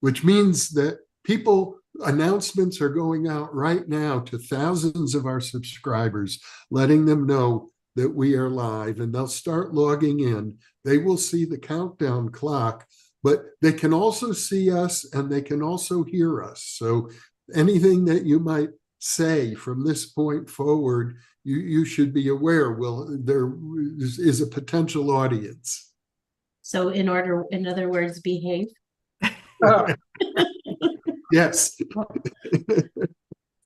which means that announcements are going out right now to thousands of our subscribers, letting them know that we are live, and they'll start logging in. They will see the countdown clock, but they can also see us and they can also hear us. So anything that you might say from this point forward, you should be aware, well, there is a potential audience. So in other words, behave. Yes.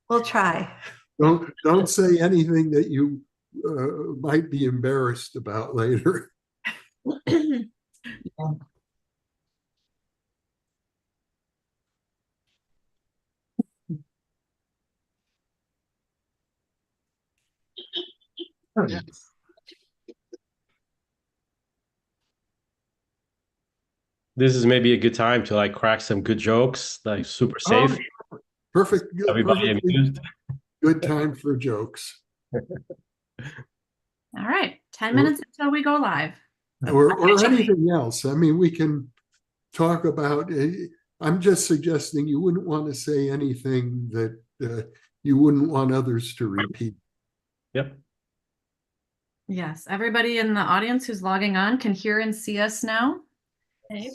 We'll try. Don't say anything that you might be embarrassed about later. Yeah. This is maybe a good time to like crack some good jokes, like super safe. Oh, perfect. Everybody amused. Good time for jokes. All right, 10 minutes until we go live. Or anything else. I mean, we can talk about, I'm just suggesting you wouldn't want to say anything that you wouldn't want others to repeat. Yep. Yes, everybody in the audience who's logging on can hear and see us now. Okay.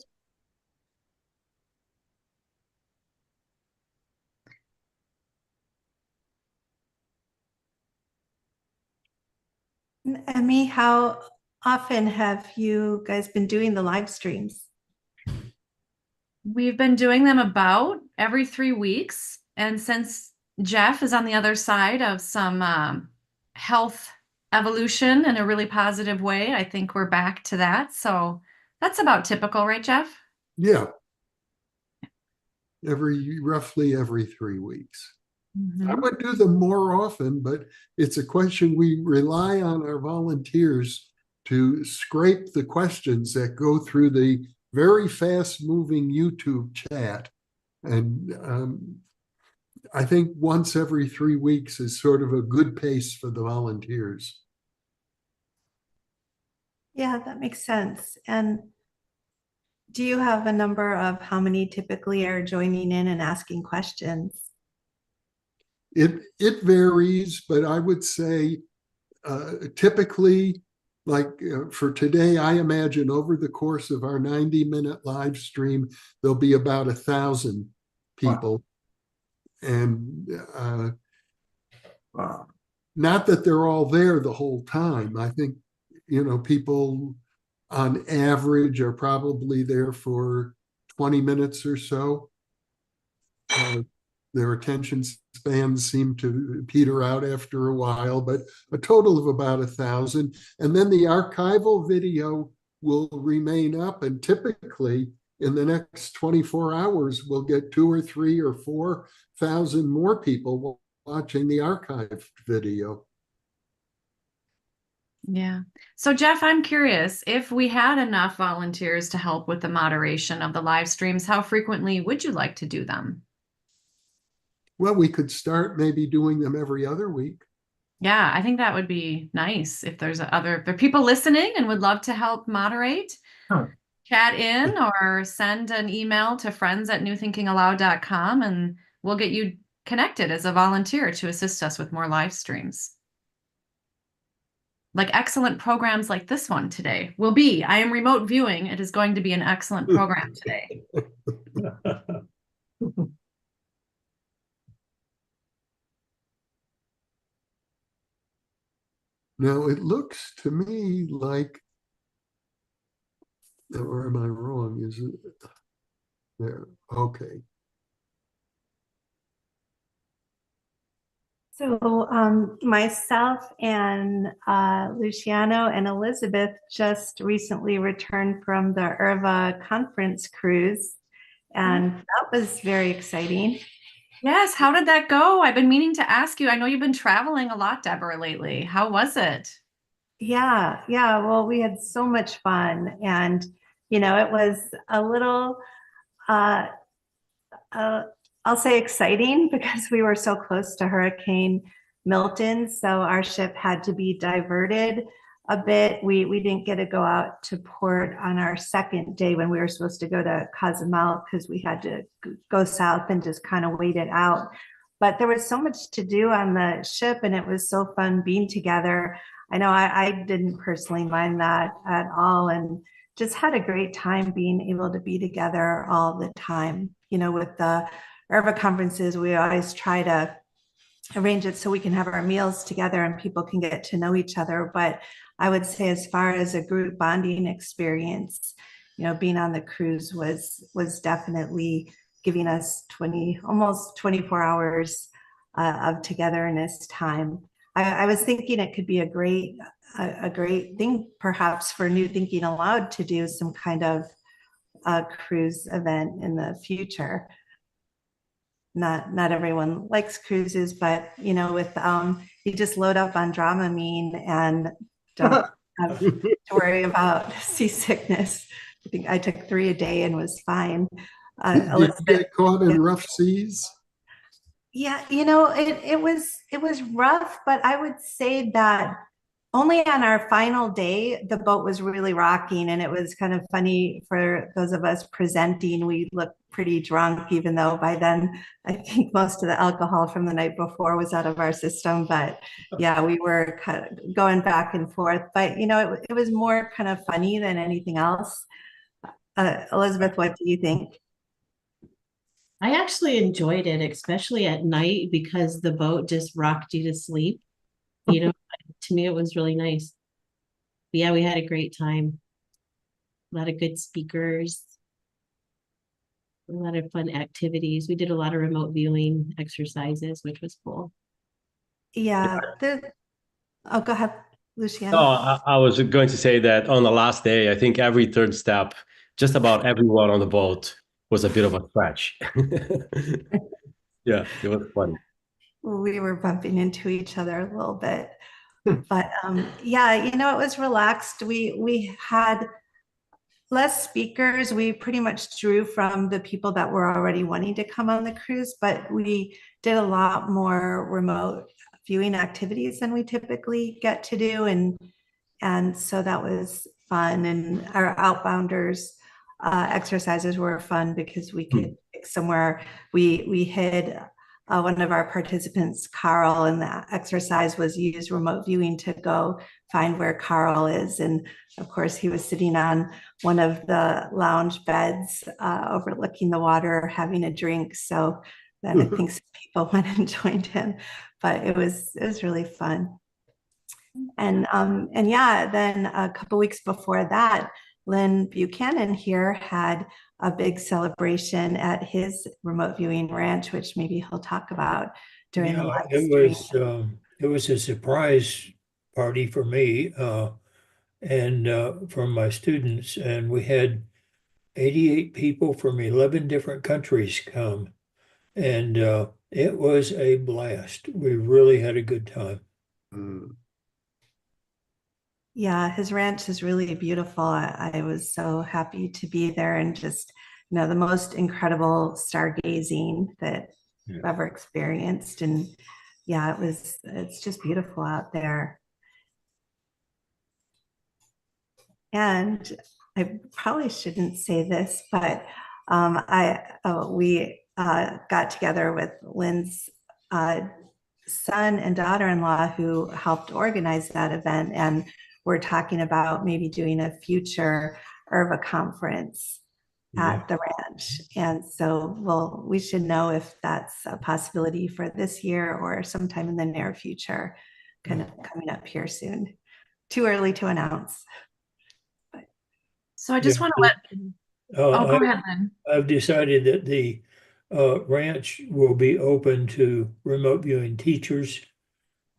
Emmy, how often have you guys been doing the live streams? We've been doing them about every 3 weeks. And since Jeff is on the other side of some health evolution in a really positive way, I think we're back to that. So that's about typical, right, Jeff? Yeah. Roughly every 3 weeks. I would do them more often, but it's a question we rely on our volunteers to scrape the questions that go through the very fast-moving YouTube chat. And I think once every 3 weeks is sort of a good pace for the volunteers. Yeah, that makes sense. And do you have a number of how many typically are joining in and asking questions? It varies, but I would say typically, like for today, I imagine over the course of our 90-minute live stream, there'll be about 1,000 people. Wow. And not that they're all there the whole time. I think, people on average are probably there for 20 minutes or so. Their attention spans seem to peter out after a while, but a total of about 1,000. And then the archival video will remain up, and typically in the next 24 hours, we'll get 2,000 or 3,000 or 4,000 more people watching the archived video. Yeah. So Jeff, I'm curious, if we had enough volunteers to help with the moderation of the live streams, how frequently would you like to do them? Well, we could start maybe doing them every other week. Yeah, I think that would be nice if there's people listening and would love to help moderate. Chat in or send an email to friends@newthinkingaloud.com and we'll get you connected as a volunteer to assist us with more live streams. Like excellent programs like this one today will be. I am remote viewing. It is going to be an excellent program today. Now, it looks to me like, or am I wrong? Is it there? Okay. So myself and Luciano and Elizabeth just recently returned from the IRVA conference cruise, and that was very exciting. Yes, how did that go? I've been meaning to ask you. I know you've been traveling a lot, Deborah, lately. How was it? Yeah. Well, we had so much fun, and it was a little I'll say exciting because we were so close to Hurricane Milton. So our ship had to be diverted a bit. We didn't get to go out to port on our second day when we were supposed to go to Cozumel because we had to go south and just kind of wait it out. But there was so much to do on the ship, and it was so fun being together. I know I didn't personally mind that at all, and just had a great time being able to be together all the time. With the IRVA conferences, we always try to arrange it so we can have our meals together and people can get to know each other. But I would say, as far as a group bonding experience, being on the cruise was definitely giving us almost 24 hours of togetherness time. I was thinking it could be a great thing, perhaps, for New Thinking Aloud to do some kind of cruise event in the future. Not everyone likes cruises, but with you just load up on Dramamine and don't have to worry about seasickness. I think I took 3 a day and was fine. Did you get caught in rough seas? Yeah, it was rough, but I would say that only on our final day, the boat was really rocking, and it was kind of funny for those of us presenting. We looked pretty drunk, even though by then I think most of the alcohol from the night before was out of our system. But yeah, we were kind of going back and forth. But it was more kind of funny than anything else. Elizabeth, what do you think? I actually enjoyed it, especially at night, because the boat just rocked you to sleep. To me, it was really nice. But yeah, we had a great time. A lot of good speakers, a lot of fun activities. We did a lot of remote viewing exercises, which was cool. Yeah. Oh, go ahead, Luciano. Oh, I was going to say that on the last day, I think every third step, just about everyone on the boat was a bit of a stretch. Yeah, it was fun. We were bumping into each other a little bit. But yeah, it was relaxed. We had less speakers. We pretty much drew from the people that were already wanting to come on the cruise, but we did a lot more remote viewing activities than we typically get to do. And so that was fun. And our outbounders exercises were fun because we could pick somewhere. We hid one of our participants, Carl, and the exercise was use remote viewing to go find where Carl is. And of course, he was sitting on one of the lounge beds overlooking the water, having a drink. So then I think some people went and joined him, but it was really fun. And yeah, then a couple weeks before that, Lynn Buchanan here had a big celebration at his remote viewing ranch, which maybe he'll talk about during the live stream. It was a surprise party for me and from my students, and we had 88 people from 11 different countries come, and it was a blast. We really had a good time. Yeah, his ranch is really beautiful. I was so happy to be there, and just, the most incredible stargazing that I've ever experienced. And yeah, it's just beautiful out there. And I probably shouldn't say this, but we got together with Lynn's son and daughter-in-law who helped organize that event, and we're talking about maybe doing a future IRVA conference at the ranch. And so we should know if that's a possibility for this year or sometime in the near future, kind of coming up here soon. Too early to announce. So I just want to let, go ahead, Lynn. I've decided that the ranch will be open to remote viewing teachers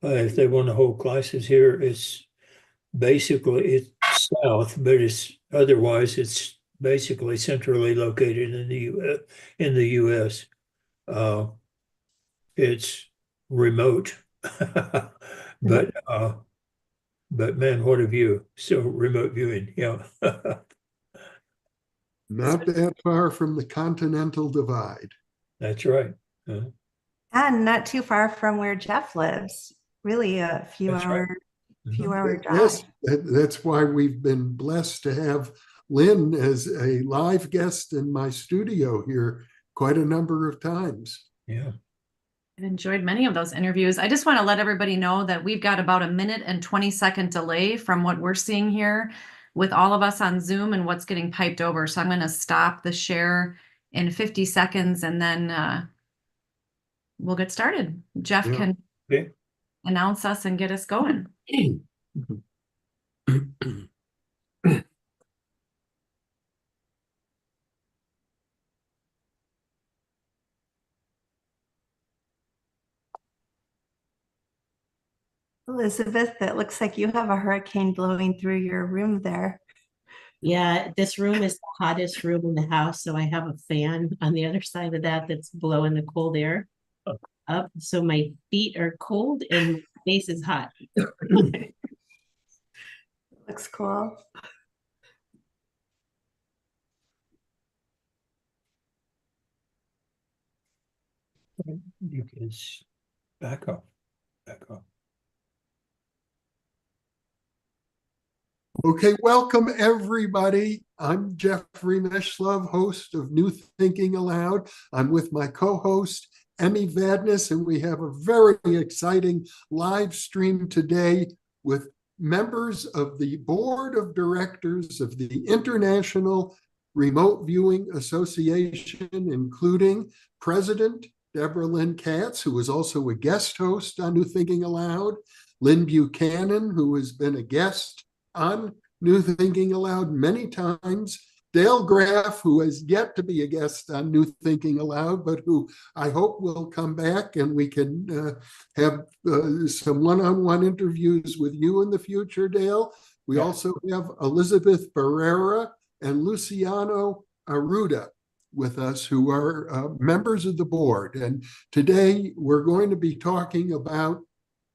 if they want to hold classes here. It's south, but otherwise it's basically centrally located in the U.S. It's remote, but man, what a view! So remote viewing, yeah. Not that far from the Continental Divide. That's right. And not too far from where Jeff lives. Really a few hours few-hour drive. Yes, that's why we've been blessed to have Lynn as a live guest in my studio here quite a number of times. Yeah. I've enjoyed many of those interviews. I just want to let everybody know that we've got about a 1 and 20-second delay from what we're seeing here with all of us on Zoom and what's getting piped over. So I'm going to stop the share in 50 seconds and then we'll get started. Jeff can announce us and get us going. Elizabeth, it looks like you have a hurricane blowing through your room there. Yeah, this room is the hottest room in the house, so I have a fan on the other side of that that's blowing the cold air up. So my feet are cold and my face is hot. Looks cool. You can back up. Okay, welcome everybody. I'm Jeffrey Meshlove, host of New Thinking Aloud. I'm with my co-host, Emmy Vadnais, and we have a very exciting live stream today with members of the board of directors of the International Remote Viewing Association, including President Debra Lynne Katz, who is also a guest host on New Thinking Aloud, Lynn Buchanan, who has been a guest on New Thinking Aloud many times, Dale Graff, who has yet to be a guest on New Thinking Aloud, but who I hope will come back and we can have some one-on-one interviews with you in the future, Dale. We also have Elizabeth Barrera and Luciano Arruda with us, who are members of the board. And today we're going to be talking about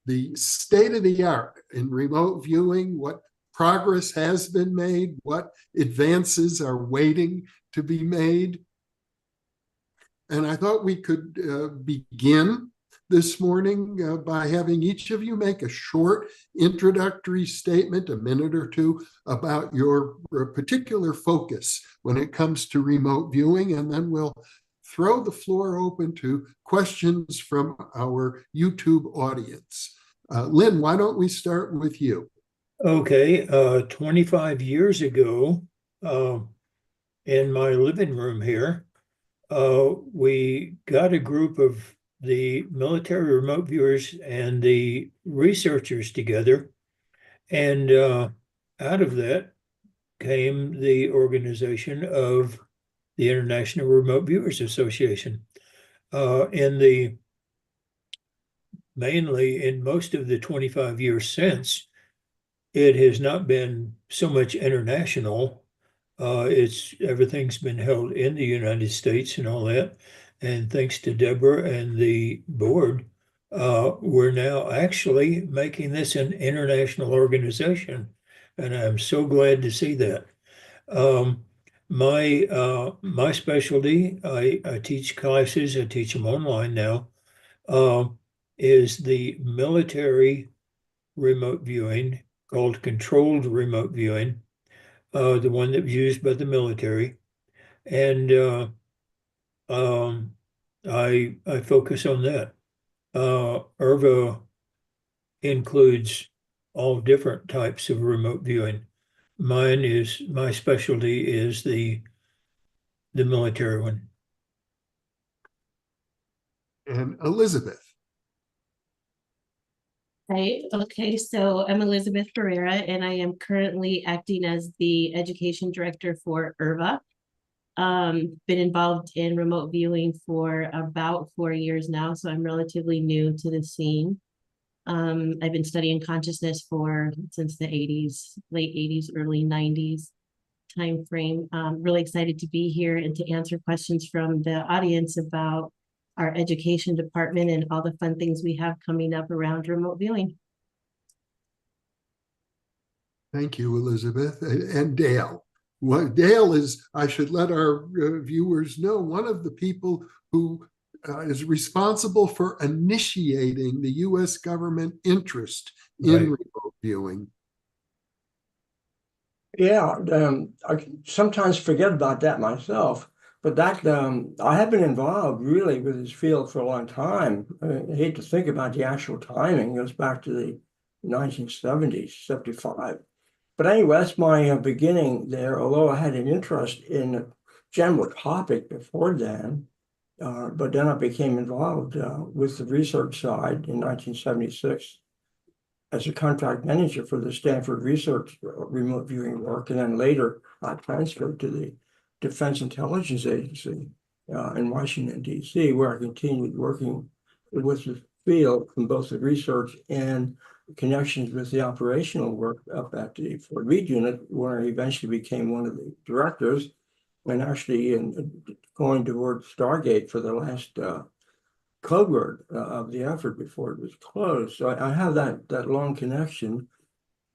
the state of the art in remote viewing, what progress has been made, what advances are waiting to be made. And I thought we could begin this morning by having each of you make a short introductory statement, a minute or two, about your particular focus when it comes to remote viewing, and then we'll throw the floor open to questions from our YouTube audience. Lynn, why don't we start with you? Okay, 25 years ago, in my living room here, we got a group of the military remote viewers and the researchers together, and out of that came the organization of the International Remote Viewers Association. Mainly in most of the 25 years since, it has not been so much international. Everything's been held in the United States and all that. And thanks to Debra and the board, we're now actually making this an international organization. And I'm so glad to see that. My specialty, I teach classes, I teach them online now, is the military remote viewing, called controlled remote viewing, the one that was used by the military. And I focus on that. IRVA includes all different types of remote viewing. My specialty is the military one. And Elizabeth. Right. Okay. So I'm Elizabeth Barrera, and I am currently acting as the education director for IRVA. Been involved in remote viewing for about 4 years now, so I'm relatively new to the scene. I've been studying consciousness since the 80s, late 80s, early 90s time frame. Really excited to be here and to answer questions from the audience about our education department and all the fun things we have coming up around remote viewing. Thank you, Elizabeth. And Dale. Dale is, I should let our viewers know, one of the people who is responsible for initiating the U.S. government interest in remote viewing. Yeah, I sometimes forget about that myself, but that I have been involved really with this field for a long time. I hate to think about the actual timing. It goes back to the 1970s, 75. But anyway, that's my beginning there, although I had an interest in the general topic before then. But then I became involved with the research side in 1976 as a contract manager for the Stanford Research remote viewing work. And then later I transferred to the Defense Intelligence Agency in Washington, D.C., where I continued working with the field in both the research and connections with the operational work up at the Fort Meade unit, where I eventually became one of the directors, and actually going towards Stargate for the last code word of the effort before it was closed. So I have that long connection.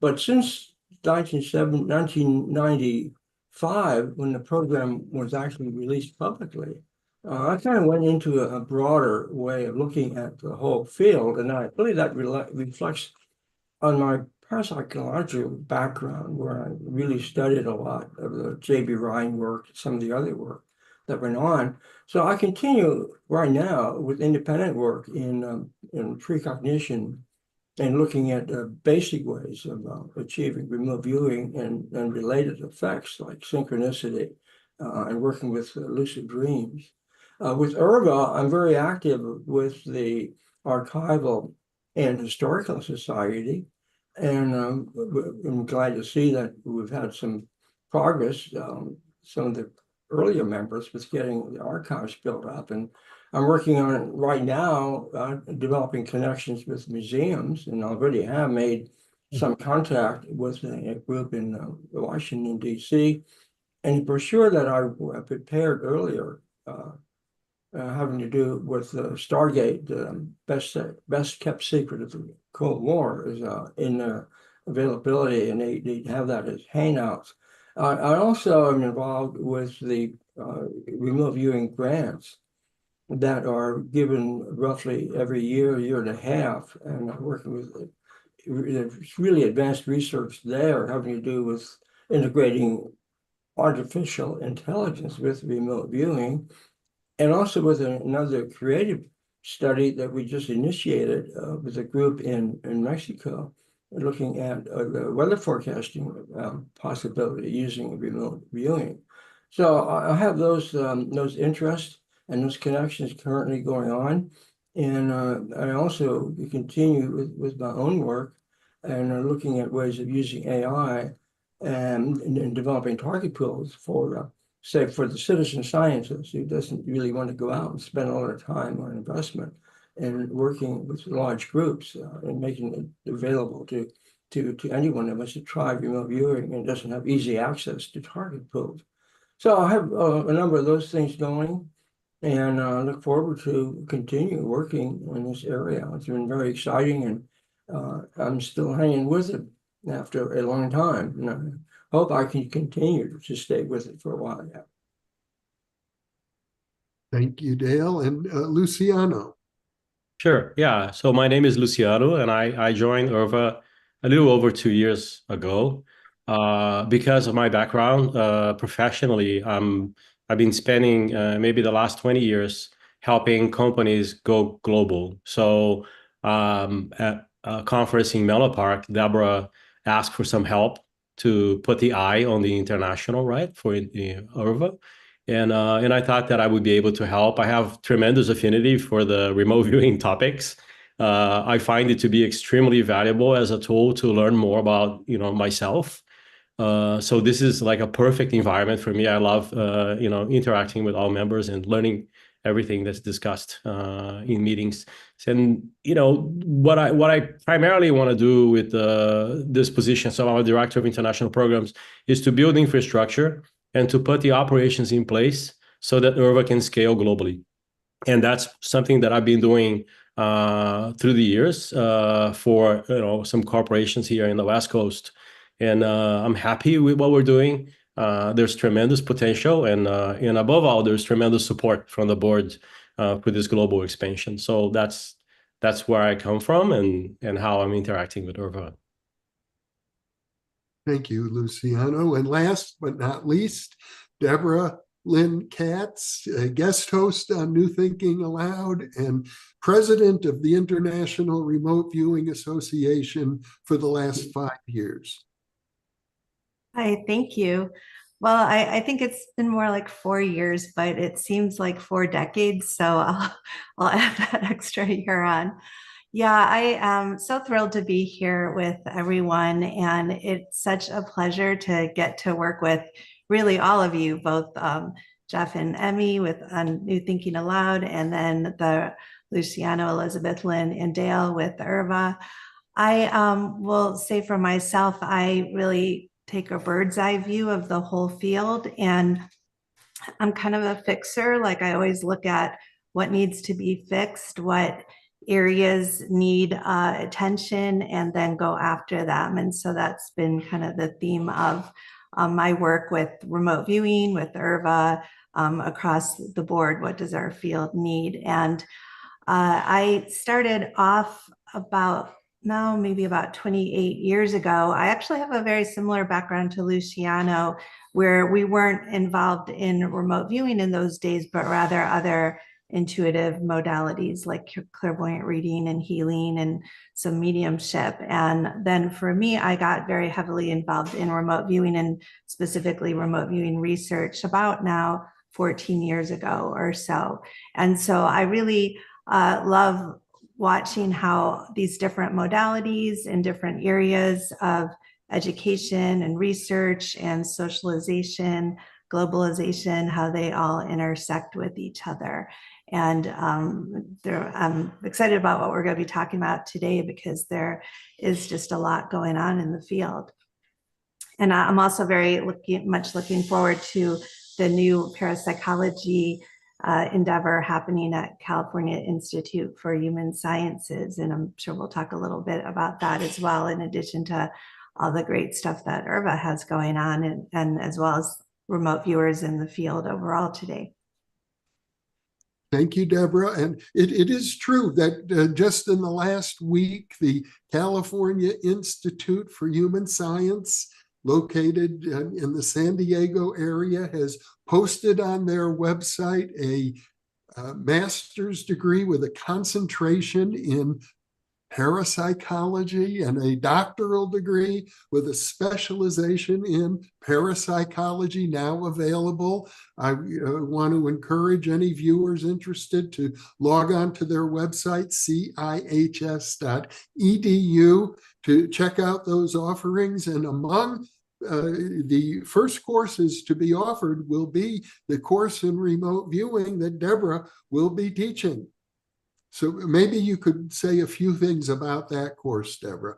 But since 1995, when the program was actually released publicly, I kind of went into a broader way of looking at the whole field. And I believe that reflects on my parapsychological background, where I really studied a lot of the J.B. Ryan work, some of the other work that went on. So I continue right now with independent work in precognition and looking at basic ways of achieving remote viewing and related effects like synchronicity and working with lucid dreams. With IRVA, I'm very active with the Archival and Historical Society, and I'm glad to see that we've had some progress. Some of the earlier members with getting the archives built up, and I'm working on right now developing connections with museums, and already have made some contact with a group in Washington, D.C. And the brochure that I prepared earlier having to do with Stargate, the best kept secret of the Cold War, is in availability, and they have that as hangouts. I also am involved with the remote viewing grants that are given roughly every year and a half, and I'm working with really advanced research there having to do with integrating artificial intelligence with remote viewing, and also with another creative study that we just initiated with a group in Mexico, looking at the weather forecasting possibility using remote viewing. So I have those interests and those connections currently going on, and I also continue with my own work and looking at ways of using AI and developing target pools for say for the citizen scientist who doesn't really want to go out and spend all their time on investment and working with large groups and making it available to anyone that wants to try remote viewing and doesn't have easy access to target pools. So I have a number of those things going, and I look forward to continue working in this area. It's been very exciting, and I'm still hanging with it after a long time. And I hope I can continue to stay with it for a while yet. Thank you, Dale. And Luciano. Sure. Yeah. So my name is Luciano, and I joined IRVA a little over 2 years ago. Because of my background professionally, I've been spending maybe the last 20 years helping companies go global. So at a conference in Menlo Park, Debra asked for some help to put the eye on the international, right, for IRVA. And I thought that I would be able to help. I have tremendous affinity for the remote viewing topics. I find it to be extremely valuable as a tool to learn more about, myself. So this is like a perfect environment for me. I love, interacting with all members and learning everything that's discussed in meetings. And what I primarily want to do with this position, so I'm a director of international programs, is to build infrastructure and to put the operations in place so that IRVA can scale globally. And that's something that I've been doing through the years for some corporations here in the West Coast. And I'm happy with what we're doing. There's tremendous potential, and above all, there's tremendous support from the board for this global expansion. So that's where I come from and how I'm interacting with IRVA. Thank you, Luciano. And last but not least, Debra Lynne Katz, a guest host on New Thinking Aloud and president of the International Remote Viewing Association for the last 5 years. Hi, thank you. Well, I think it's been more like 4 years, but it seems like 4 decades. So I'll add that extra year on. Yeah, I am so thrilled to be here with everyone. And it's such a pleasure to get to work with really all of you, both Jeff and Emmy with New Thinking Aloud, and then the Luciano, Elizabeth, Lynn, and Dale with IRVA. I will say for myself, I really take a bird's eye view of the whole field, and I'm kind of a fixer. Like, I always look at what needs to be fixed, what areas need attention, and then go after them. And so that's been kind of the theme of my work with remote viewing, with IRVA, across the board. What does our field need? And I started off maybe about 28 years ago. I actually have a very similar background to Luciano, where we weren't involved in remote viewing in those days, but rather other intuitive modalities like clairvoyant reading and healing and some mediumship. And then for me, I got very heavily involved in remote viewing, and specifically remote viewing research about now 14 years ago or so. And so I really love watching how these different modalities in different areas of education and research and socialization, globalization, how they all intersect with each other. And I'm excited about what we're going to be talking about today, because there is just a lot going on in the field. And I'm also very much looking forward to the new parapsychology endeavor happening at California Institute for Human Sciences. And I'm sure we'll talk a little bit about that as well, in addition to all the great stuff that IRVA has going on, and as well as remote viewers in the field overall today. Thank you, Debra. And it is true that just in the last week, the California Institute for Human Science, located in the San Diego area, has posted on their website a master's degree with a concentration in parapsychology and a doctoral degree with a specialization in parapsychology now available. I want to encourage any viewers interested to log on to their website, cihs.edu, to check out those offerings. And among the first courses to be offered will be the course in remote viewing that Debra will be teaching. So maybe you could say a few things about that course, Debra.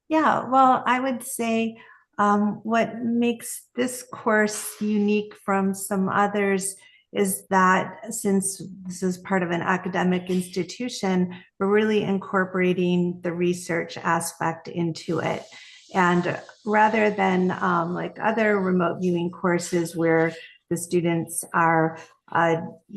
Yeah, well, I would say what makes this course unique from some others is that since this is part of an academic institution, we're really incorporating the research aspect into it. And rather than like other remote viewing courses where the students are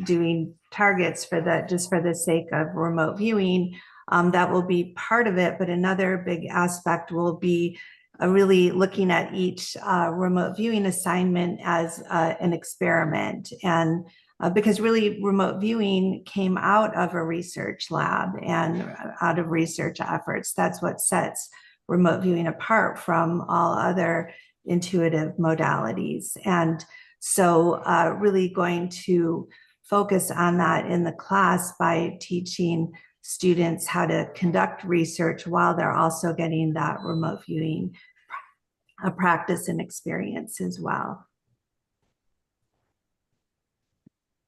doing targets just for the sake of remote viewing, that will be part of it. But another big aspect will be really looking at each remote viewing assignment as an experiment. And because really remote viewing came out of a research lab and out of research efforts. That's what sets remote viewing apart from all other intuitive modalities. And so really going to focus on that in the class by teaching students how to conduct research while they're also getting that remote viewing practice and experience as well.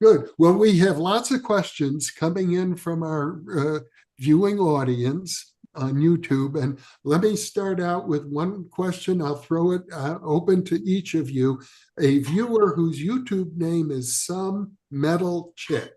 Good. Well, we have lots of questions coming in from our viewing audience on YouTube. And let me start out with one question. I'll throw it open to each of you. A viewer whose YouTube name is Some Metal Chick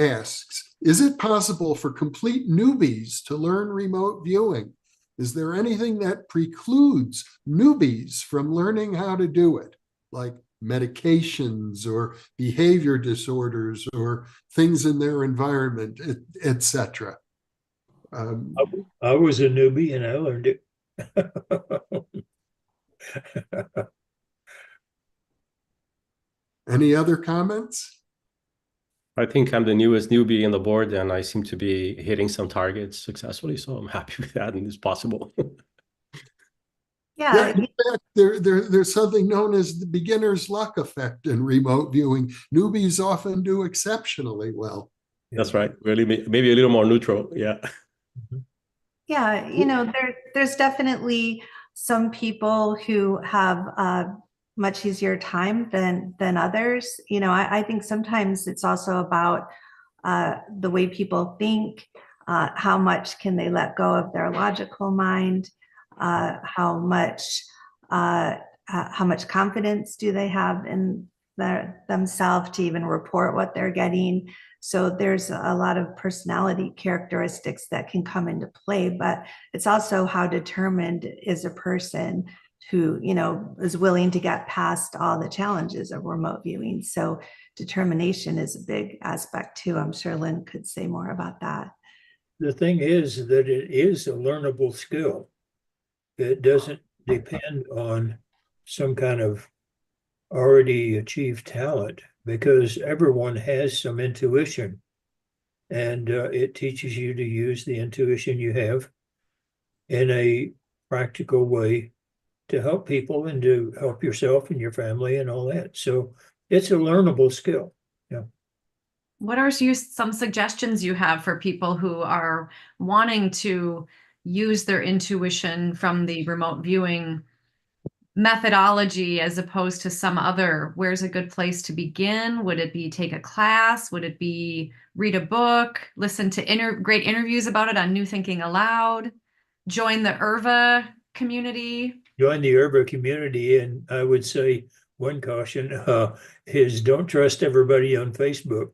asks, is it possible for complete newbies to learn remote viewing? Is there anything that precludes newbies from learning how to do it, like medications or behavior disorders or things in their environment, etc.? I was a newbie and I learned it. Any other comments? I think I'm the newest newbie in the board, and I seem to be hitting some targets successfully. So I'm happy with that, and it's possible. Yeah, Yeah, in fact, there's something known as the beginner's luck effect in remote viewing. Newbies often do exceptionally well. That's right. Really, maybe a little more neutral. Yeah. yeah, there's definitely some people who have much easier time than others. I think sometimes it's also about the way people think, how much can they let go of their logical mind, how much confidence do they have in themselves to even report what they're getting. So there's a lot of personality characteristics that can come into play, but it's also how determined is a person who, is willing to get past all the challenges of remote viewing. So determination is a big aspect too. I'm sure Lynn could say more about that. The thing is that it is a learnable skill. It doesn't depend on some kind of already achieved talent, because everyone has some intuition, and it teaches you to use the intuition you have in a practical way to help people and to help yourself and your family and all that. So it's a learnable skill. Yeah. What are some suggestions you have for people who are wanting to use their intuition from the remote viewing methodology as opposed to some other? Where's a good place to begin? Would it be take a class? Would it be read a book, listen to great interviews about it on New Thinking Aloud, join the IRVA community? Join the IRVA community, and I would say one caution is don't trust everybody on Facebook.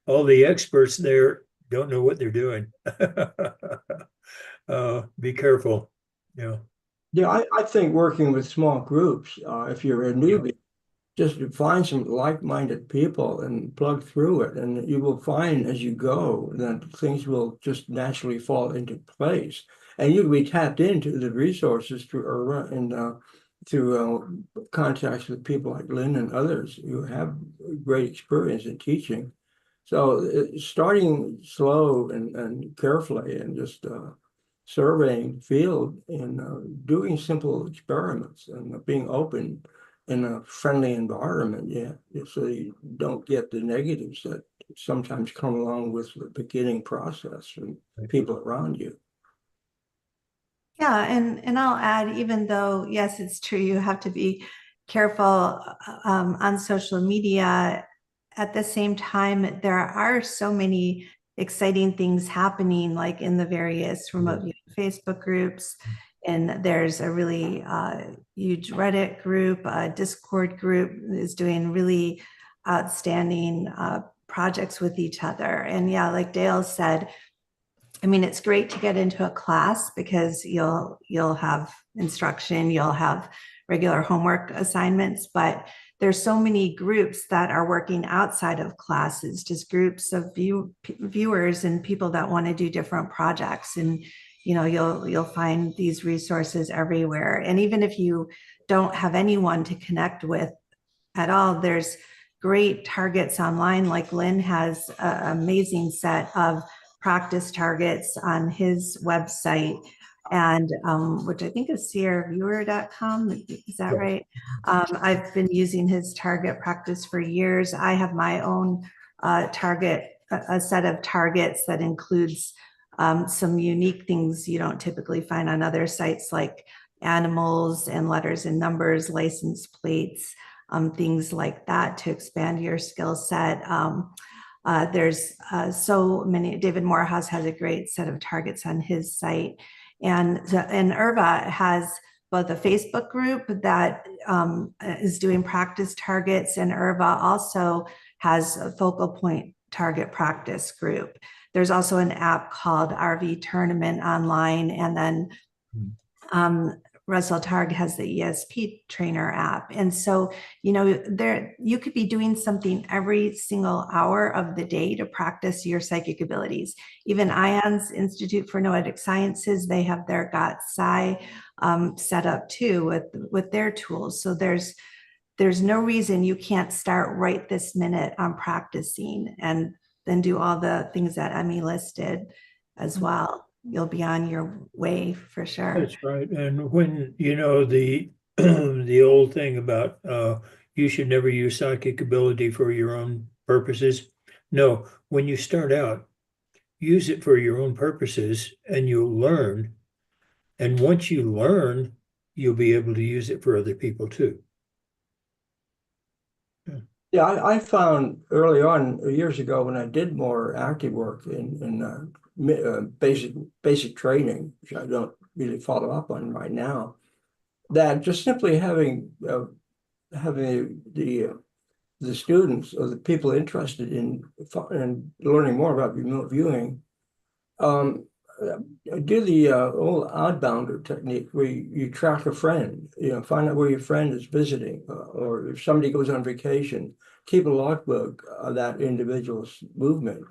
All the experts there don't know what they're doing. Be careful. Yeah. Yeah, I think working with small groups, if you're a newbie, just to find some like-minded people and plug through it, and you will find as you go that things will just naturally fall into place, and you'll be tapped into the resources through IRVA and through contacts with people like Lynn and others who have great experience in teaching. So starting slow and carefully and just surveying the field and doing simple experiments and being open in a friendly environment, so you don't get the negatives that sometimes come along with the beginning process from people around you. Yeah, and I'll add, even though, yes, it's true, you have to be careful on social media, at the same time, there are so many exciting things happening, like in the various remote viewing Facebook groups. And there's a really huge Reddit group, Discord group is doing really outstanding projects with each other. And yeah, like Dale said, I mean, it's great to get into a class because you'll have instruction, you'll have regular homework assignments, but there's so many groups that are working outside of classes, just groups of viewers and people that want to do different projects. And you'll find these resources everywhere. And even if you don't have anyone to connect with at all, there's great targets online. Like Lynn has an amazing set of practice targets on his website, and which I think is sierraviewer.com. Is that right? I've been using his target practice for years. I have my own target, a set of targets that includes some unique things you don't typically find on other sites, like animals and letters and numbers, license plates, things like that to expand your skill set. There's so many. David Morehouse has a great set of targets on his site. And IRVA has both a Facebook group that is doing practice targets, and IRVA also has a focal point target practice group. There's also an app called RV Tournament online, and then Russell Targ has the ESP Trainer app. And so, there you could be doing something every single hour of the day to practice your psychic abilities. Even ION's Institute for Noetic Sciences, they have their Got Psi set up too with their tools. So there's no reason you can't start right this minute on practicing and then do all the things that Emmy listed as well. You'll be on your way for sure. That's right. And when, the the old thing about you should never use psychic ability for your own purposes. No, when you start out, use it for your own purposes and you'll learn. And once you learn, you'll be able to use it for other people too. Yeah, I found early on, years ago, when I did more active work in basic training, which I don't really follow up on right now, that just simply having the students or the people interested in learning more about remote viewing, do the old oddbounder technique where you track a friend, find out where your friend is visiting, or if somebody goes on vacation, keep a logbook of that individual's movement.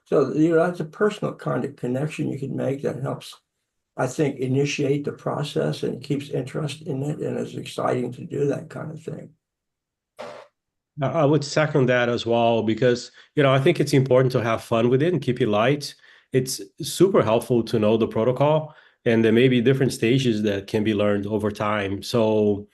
So that's a personal kind of connection you can make that helps, I think, initiate the process and keeps interest in it, and it's exciting to do that kind of thing. I would second that as well, because, I think it's important to have fun with it and keep it light. It's super helpful to know the protocol, and there may be different stages that can be learned over time. So,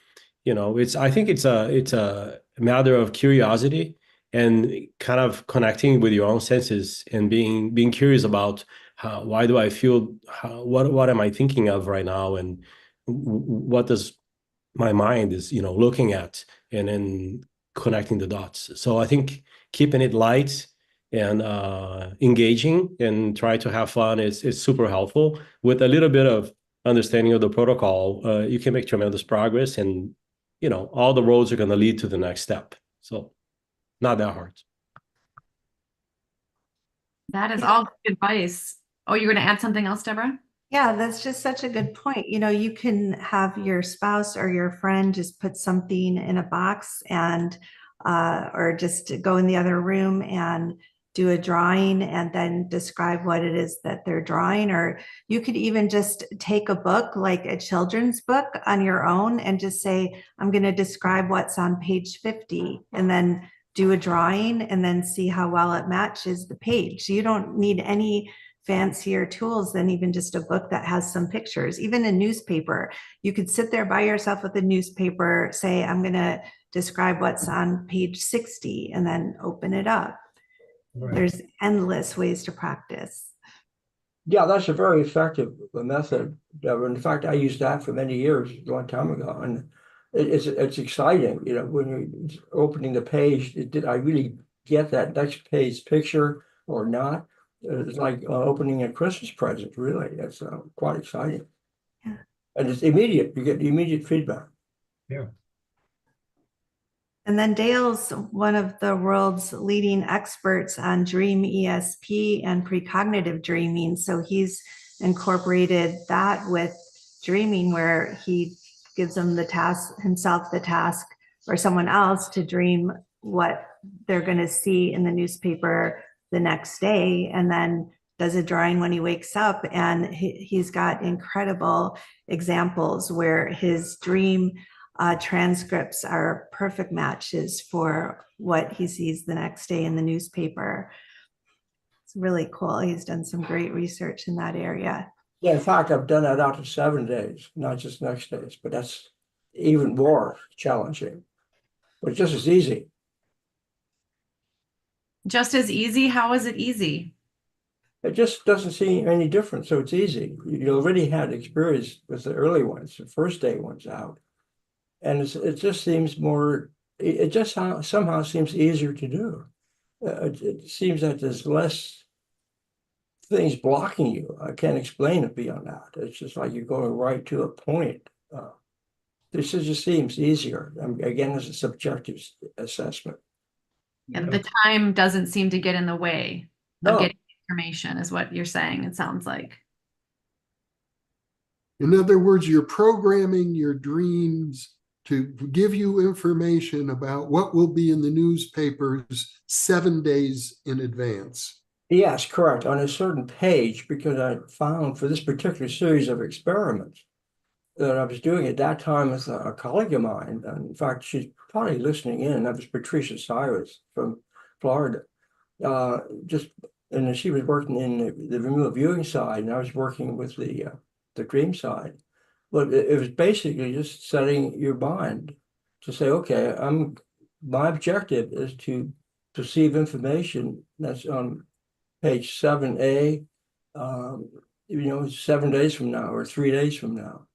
I think it's a matter of curiosity and kind of connecting with your own senses and being curious about why do I feel, what am I thinking of right now, and what does my mind is, looking at, and then connecting the dots. So I think keeping it light and engaging and try to have fun is super helpful. With a little bit of understanding of the protocol, you can make tremendous progress, and all the roads are going to lead to the next step. So not that hard. That is all good advice. Oh, you're going to add something else, Deborah? Yeah, that's just such a good point. You can have your spouse or your friend just put something in a box and or just go in the other room and do a drawing and then describe what it is that they're drawing. Or you could even just take a book, like a children's book, on your own and just say, I'm going to describe what's on page 50, and then do a drawing and then see how well it matches the page. So you don't need any fancier tools than even just a book that has some pictures. Even a newspaper, you could sit there by yourself with a newspaper, say, I'm going to describe what's on page 60, and then open it up. Right. There's endless ways to practice. Yeah, that's a very effective method. In fact, I used that for many years, a long time ago, and it's exciting. When you're opening the page, did I really get that next page picture or not? It's like opening a Christmas present, really. It's quite exciting. Yeah. And it's immediate. You get immediate feedback. Yeah. And then Dale's one of the world's leading experts on dream ESP and precognitive dreaming. So he's incorporated that with dreaming, where he gives them himself the task, or someone else, to dream what they're going to see in the newspaper the next day, and then does a drawing when he wakes up. And he's got incredible examples where his dream transcripts are perfect matches for what he sees the next day in the newspaper. It's really cool. He's done some great research in that area. Yeah, in fact, I've done that out to 7 days, not just next days, but that's even more challenging, but just as easy. Just as easy? How is it easy? It just doesn't seem any different, so it's easy. You already had experience with the early ones, the first day ones out. And it just seems more, it just somehow seems easier to do. It seems that there's less things blocking you. I can't explain it beyond that. It's just like you're going right to a point. This just seems easier. Again, it's a subjective assessment. And the time doesn't seem to get in the way of getting information, is what you're saying, it sounds like. In other words, you're programming your dreams to give you information about what will be in the newspapers 7 days in advance. Yes, correct. On a certain page, because I found for this particular series of experiments that I was doing at that time with a colleague of mine, and in fact, she's probably listening in. That was Patricia Cyrus from Florida. And she was working in the remote viewing side, and I was working with the dream side. But it was basically just setting your mind to say, okay, my objective is to perceive information that's on page 7A, 7 days from now or 3 days from now.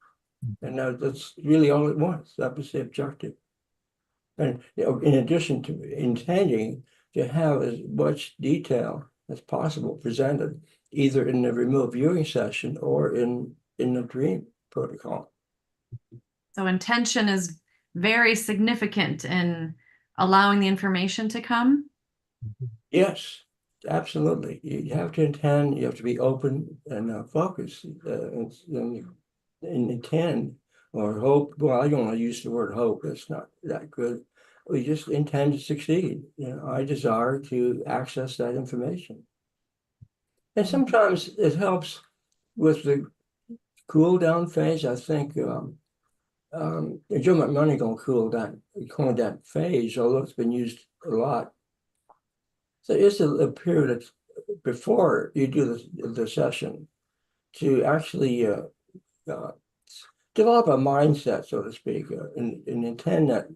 And that's really all it was. That was the objective. And in addition to intending to have as much detail as possible presented, either in the remote viewing session or in the dream protocol. So intention is very significant in allowing the information to come. Yes, absolutely. You have to intend, you have to be open and focus and intend or hope. Well, I don't want to use the word hope. That's not that good. We just intend to succeed. I desire to access that information. And sometimes it helps with the cool down phase. I think Joe McMoney coined that phase, although it's been used a lot. So it's a period before you do the session to actually develop a mindset, so to speak, and intend that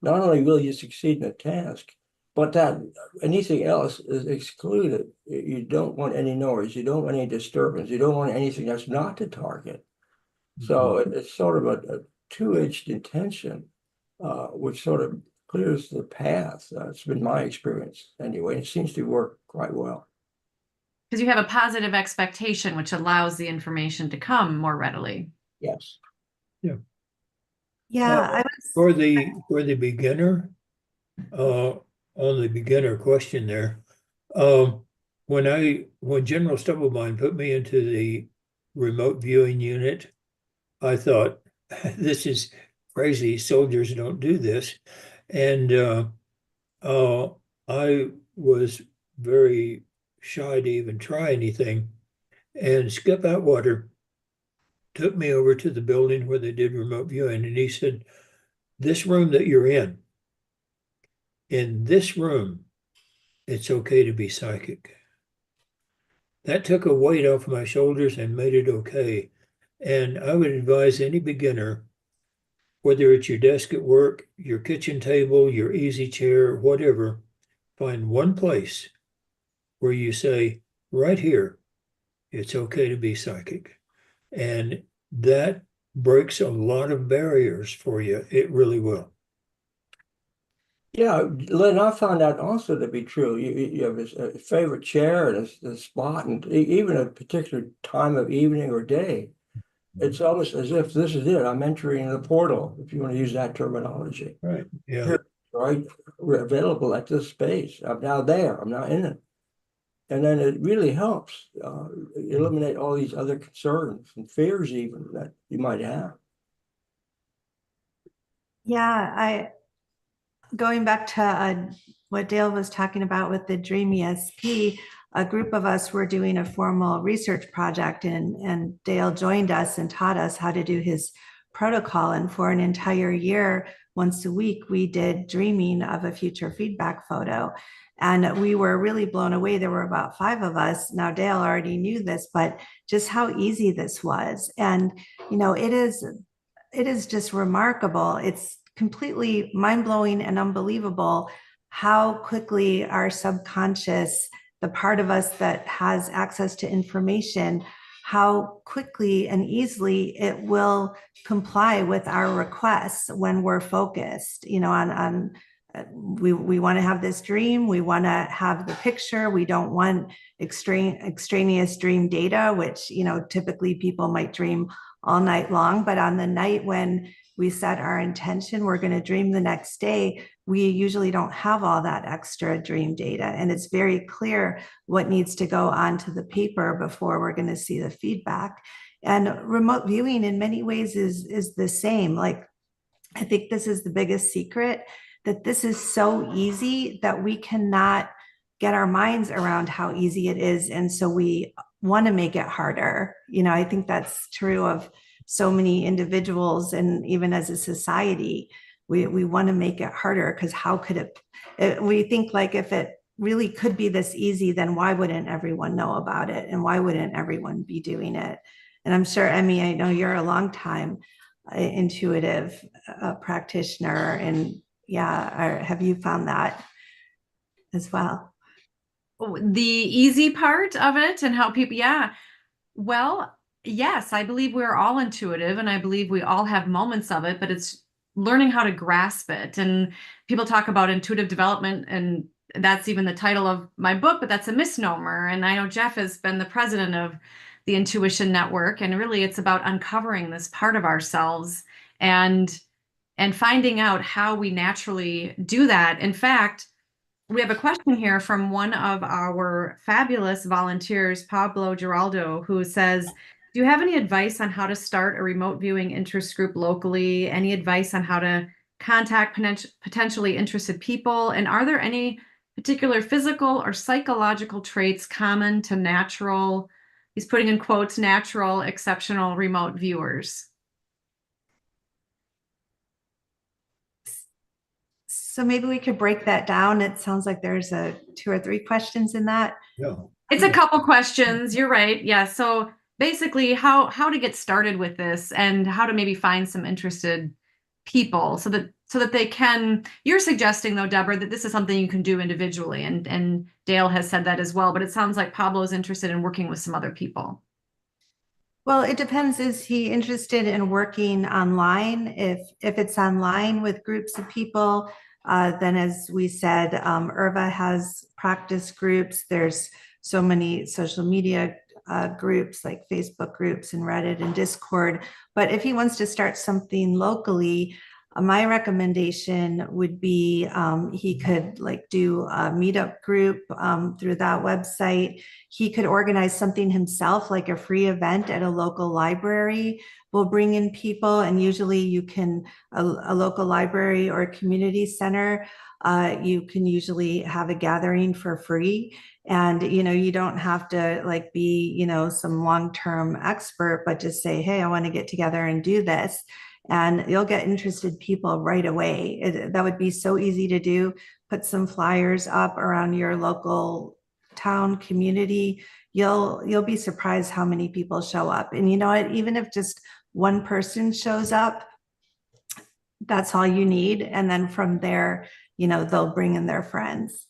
not only will you succeed in a task, but that anything else is excluded. You don't want any noise. You don't want any disturbance. You don't want anything that's not the target. So it's sort of a two-edged intention, which sort of clears the path. It's been my experience anyway. It seems to work quite well. Because you have a positive expectation, which allows the information to come more readily. Yes. Yeah. Yeah, For the beginner, on the beginner question there, when General Stubblebine put me into the remote viewing unit, I thought, this is crazy. Soldiers don't do this. And I was very shy to even try anything. And Skip Atwater took me over to the building where they did remote viewing, and he said, this room that you're in this room, it's okay to be psychic. That took a weight off my shoulders and made it okay. And I would advise any beginner, whether it's your desk at work, your kitchen table, your easy chair, whatever, find one place where you say, right here, it's okay to be psychic. And that breaks a lot of barriers for you. It really will. Yeah, Lynn, I found that also to be true. You have a favorite chair and a spot, and even a particular time of evening or day. It's almost as if this is it. I'm entering the portal, if you want to use that terminology. Right. Yeah. Here, right. We're available at this space. I'm now there. I'm now in it. And then it really helps eliminate all these other concerns and fears even that you might have. yeah, going back to what Dale was talking about with the Dream ESP, a group of us were doing a formal research project, and Dale joined us and taught us how to do his protocol. And for an entire year, once a week, we did dreaming of a future feedback photo. And we were really blown away. There were about 5 of us. Now, Dale already knew this, but just how easy this was. And, it is just remarkable. It's completely mind-blowing and unbelievable how quickly our subconscious, the part of us that has access to information, how quickly and easily it will comply with our requests when we're focused, on we want to have this dream, we want to have the picture, we don't want extraneous dream data, which typically people might dream all night long, but on the night when we set our intention, we're going to dream the next day, we usually don't have all that extra dream data. And it's very clear what needs to go onto the paper before we're going to see the feedback. And remote viewing in many ways is the same. Like, I think this is the biggest secret, that this is so easy that we cannot get our minds around how easy it is. And so we want to make it harder. I think that's true of so many individuals, and even as a society, we want to make it harder, because how could we think, like, if it really could be this easy, then why wouldn't everyone know about it? And why wouldn't everyone be doing it? And I'm sure, Emmy, I know you're a long time intuitive practitioner, and have you found that as well? The easy part of it and how people, well, yes, I believe we're all intuitive, and I believe we all have moments of it, but it's learning how to grasp it. And people talk about intuitive development, and that's even the title of my book, but that's a misnomer. And I know Jeff has been the president of the Intuition Network, and really it's about uncovering this part of ourselves and finding out how we naturally do that. In fact, we have a question here from one of our fabulous volunteers, Pablo Giraldo, who says, do you have any advice on how to start a remote viewing interest group locally? Any advice on how to contact potentially interested people? And are there any particular physical or psychological traits common to natural, he's putting in quotes, natural, exceptional remote viewers? So maybe we could break that down. It sounds like there's 2 or 3 questions in that. Yeah. It's a couple questions. You're right. Yeah. So basically how to get started with this, and how to maybe find some interested people so that they can, you're suggesting though, Debra, that this is something you can do individually, and Dale has said that as well, but it sounds like Pablo's interested in working with some other people. Well, it depends. Is he interested in working online? If it's online with groups of people, then, as we said, IRVA has practice groups. There's so many social media groups like Facebook groups and Reddit and Discord. But if he wants to start something locally, my recommendation would be he could do a meetup group through that website. He could organize something himself, like a free event at a local library. We'll bring in people, and usually you can, a local library or a community center, you can usually have a gathering for free. And, you don't have to be, some long-term expert, but just say, hey, I want to get together and do this. And you'll get interested people right away. That would be so easy to do. Put some flyers up around your local town community. You'll be surprised how many people show up. And you know what? Even if just one person shows up, that's all you need. And then from there, they'll bring in their friends.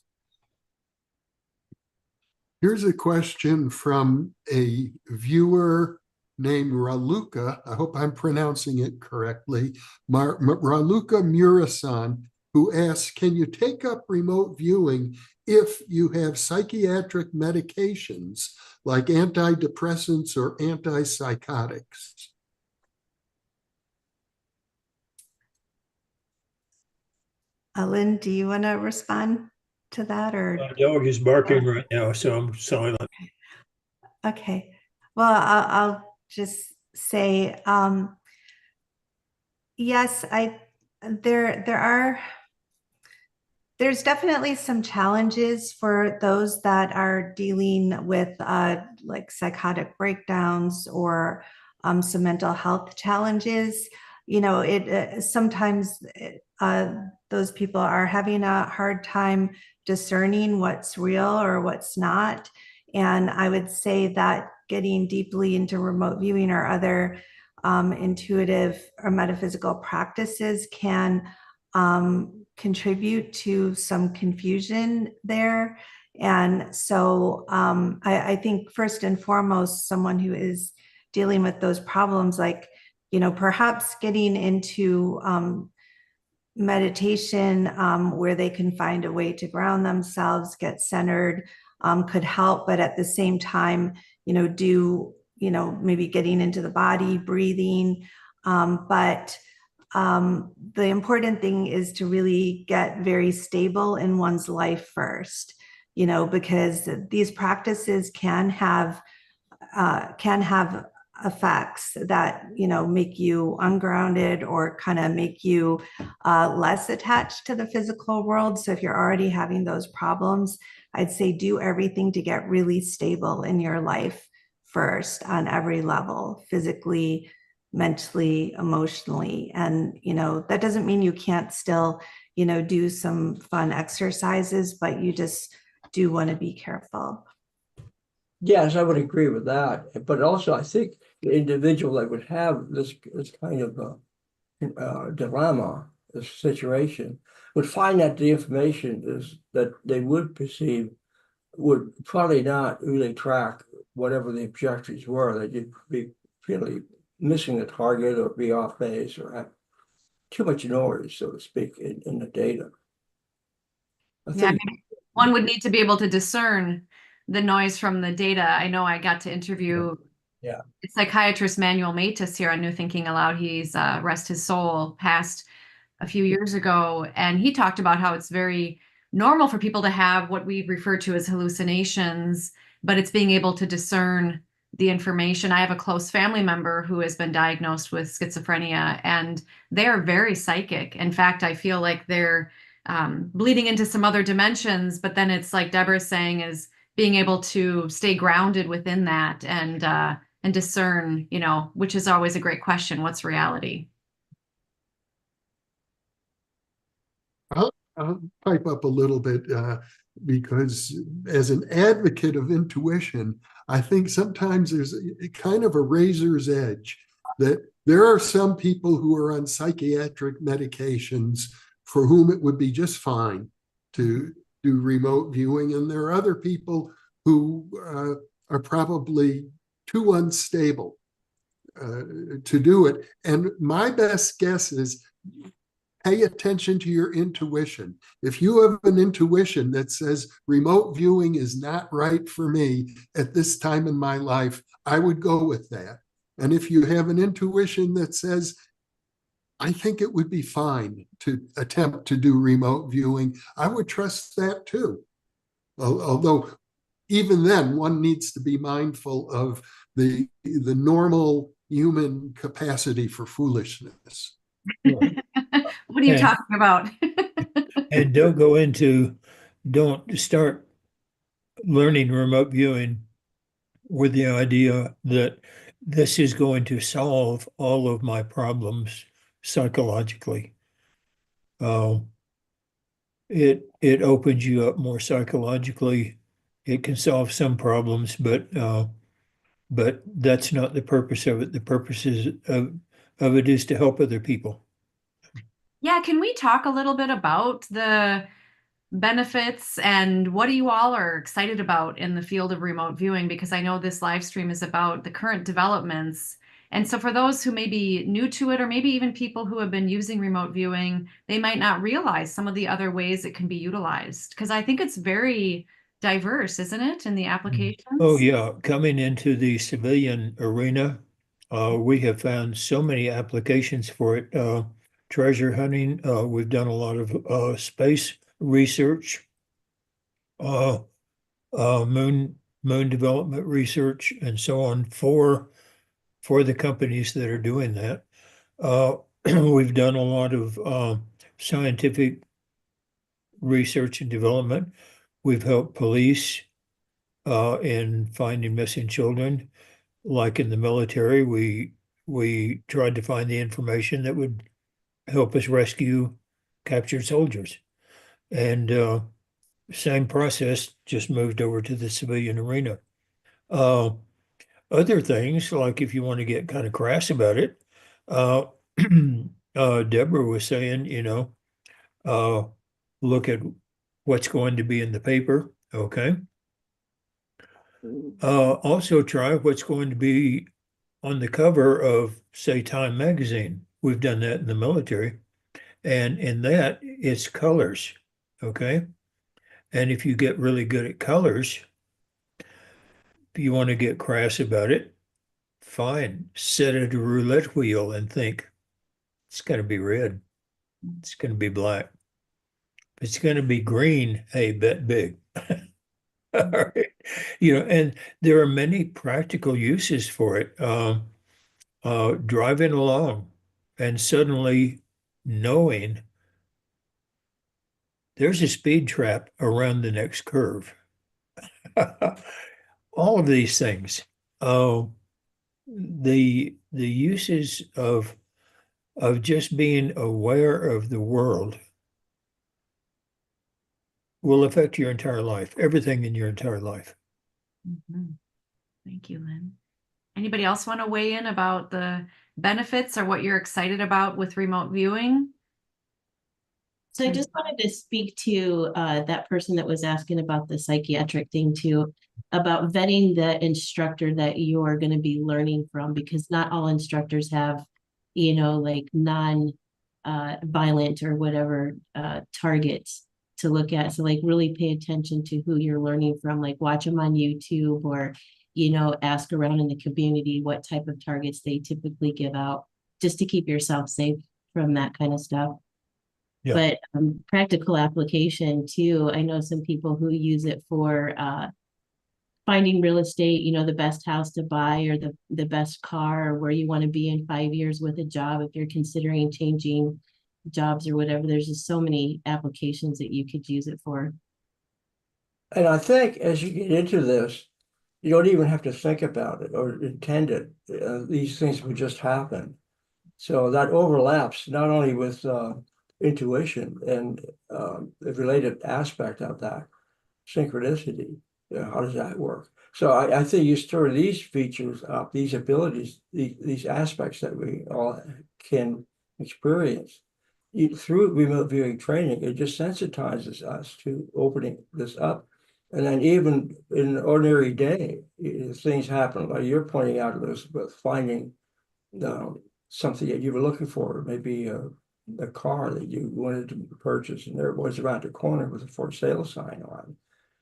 Here's a question from a viewer named Raluca. I hope I'm pronouncing it correctly. Raluca Murasan, who asks, can you take up remote viewing if you have psychiatric medications like antidepressants or antipsychotics? Lynn, do you want to respond to that? Or My dog is barking right now, so I'm silent. Okay. Well, I'll just say, yes, there's definitely some challenges for those that are dealing with psychotic breakdowns or some mental health challenges. Sometimes those people are having a hard time discerning what's real or what's not. And I would say that getting deeply into remote viewing or other intuitive or metaphysical practices can contribute to some confusion there. And so I think first and foremost, someone who is dealing with those problems, perhaps getting into meditation where they can find a way to ground themselves, get centered, could help. But at the same time, maybe getting into the body, breathing. But the important thing is to really get very stable in one's life first, because these practices can have effects that, make you ungrounded or kind of make you less attached to the physical world. So if you're already having those problems, I'd say do everything to get really stable in your life first on every level, physically, mentally, emotionally. And, that doesn't mean you can't still, do some fun exercises, but you just do want to be careful. Yes, I would agree with that. But also, I think the individual that would have this kind of dilemma, this situation, would find that the information is that they would perceive would probably not really track whatever the objectives were. They'd be really missing the target or be off base or have too much noise, so to speak, in the data. Yeah, maybe one would need to be able to discern the noise from the data. I know I got to interview psychiatrist Manuel Matus here on New Thinking Aloud. He's rest his soul, passed a few years ago, and he talked about how it's very normal for people to have what we refer to as hallucinations, but it's being able to discern the information. I have a close family member who has been diagnosed with schizophrenia, and they are very psychic. In fact, I feel like they're bleeding into some other dimensions, but then it's like Deborah's saying, is being able to stay grounded within that and discern, which is always a great question. What's reality? I'll pipe up a little bit because as an advocate of intuition, I think sometimes there's a kind of a razor's edge that there are some people who are on psychiatric medications for whom it would be just fine to do remote viewing. And there are other people who are probably too unstable to do it. And my best guess is pay attention to your intuition. If you have an intuition that says remote viewing is not right for me at this time in my life, I would go with that. And if you have an intuition that says, I think it would be fine to attempt to do remote viewing, I would trust that too. Although even then, one needs to be mindful of the normal human capacity for foolishness. What are you talking about? And don't start learning remote viewing with the idea that this is going to solve all of my problems psychologically. It opens you up more psychologically. It can solve some problems, but that's not the purpose of it. The purpose of it is to help other people. Yeah, can we talk a little bit about the benefits and what you all are excited about in the field of remote viewing? Because I know this live stream is about the current developments. And so for those who may be new to it, or maybe even people who have been using remote viewing, they might not realize some of the other ways it can be utilized. Because I think it's very diverse, isn't it, in the applications? Oh, yeah. Coming into the civilian arena, we have found so many applications for it. Treasure hunting, we've done a lot of space research, moon development research, and so on for the companies that are doing that. We've done a lot of scientific research and development. We've helped police in finding missing children. Like in the military, we tried to find the information that would help us rescue captured soldiers. And same process, just moved over to the civilian arena. Other things, like if you want to get kind of crass about it, Deborah was saying, look at what's going to be in the paper, okay? Also try what's going to be on the cover of, say, Time magazine. We've done that in the military. And in that, it's colors, okay? And if you get really good at colors, if you want to get crass about it, fine. Sit at a roulette wheel and think, it's going to be red. It's going to be black. If it's going to be green, hey, bet big. And there are many practical uses for it. Driving along and suddenly knowing there's a speed trap around the next curve. All of these things. The uses of just being aware of the world will affect your entire life, everything in your entire life. Mhm. Thank you, Lynn. Anybody else want to weigh in about the benefits or what you're excited about with remote viewing? So I just wanted to speak to that person that was asking about the psychiatric thing too, about vetting the instructor that you're going to be learning from, because not all instructors have, like non-violent or whatever targets to look at. So like really pay attention to who you're learning from, like watch them on YouTube or, ask around in the community what type of targets they typically give out, just to keep yourself safe from that kind of stuff. Yeah. But practical application too. I know some people who use it for finding real estate, the best house to buy or the best car, or where you want to be in 5 years with a job if you're considering changing jobs or whatever. There's just so many applications that you could use it for. And I think as you get into this, you don't even have to think about it or intend it. These things would just happen. So that overlaps not only with intuition and the related aspect of that, synchronicity. How does that work? So I think you store these features up, these abilities, these aspects that we all can experience through remote viewing training. It just sensitizes us to opening this up. And then even in an ordinary day, things happen, like you're pointing out, Elizabeth, finding something that you were looking for, maybe a car that you wanted to purchase, and there it was around the corner with a for sale sign on.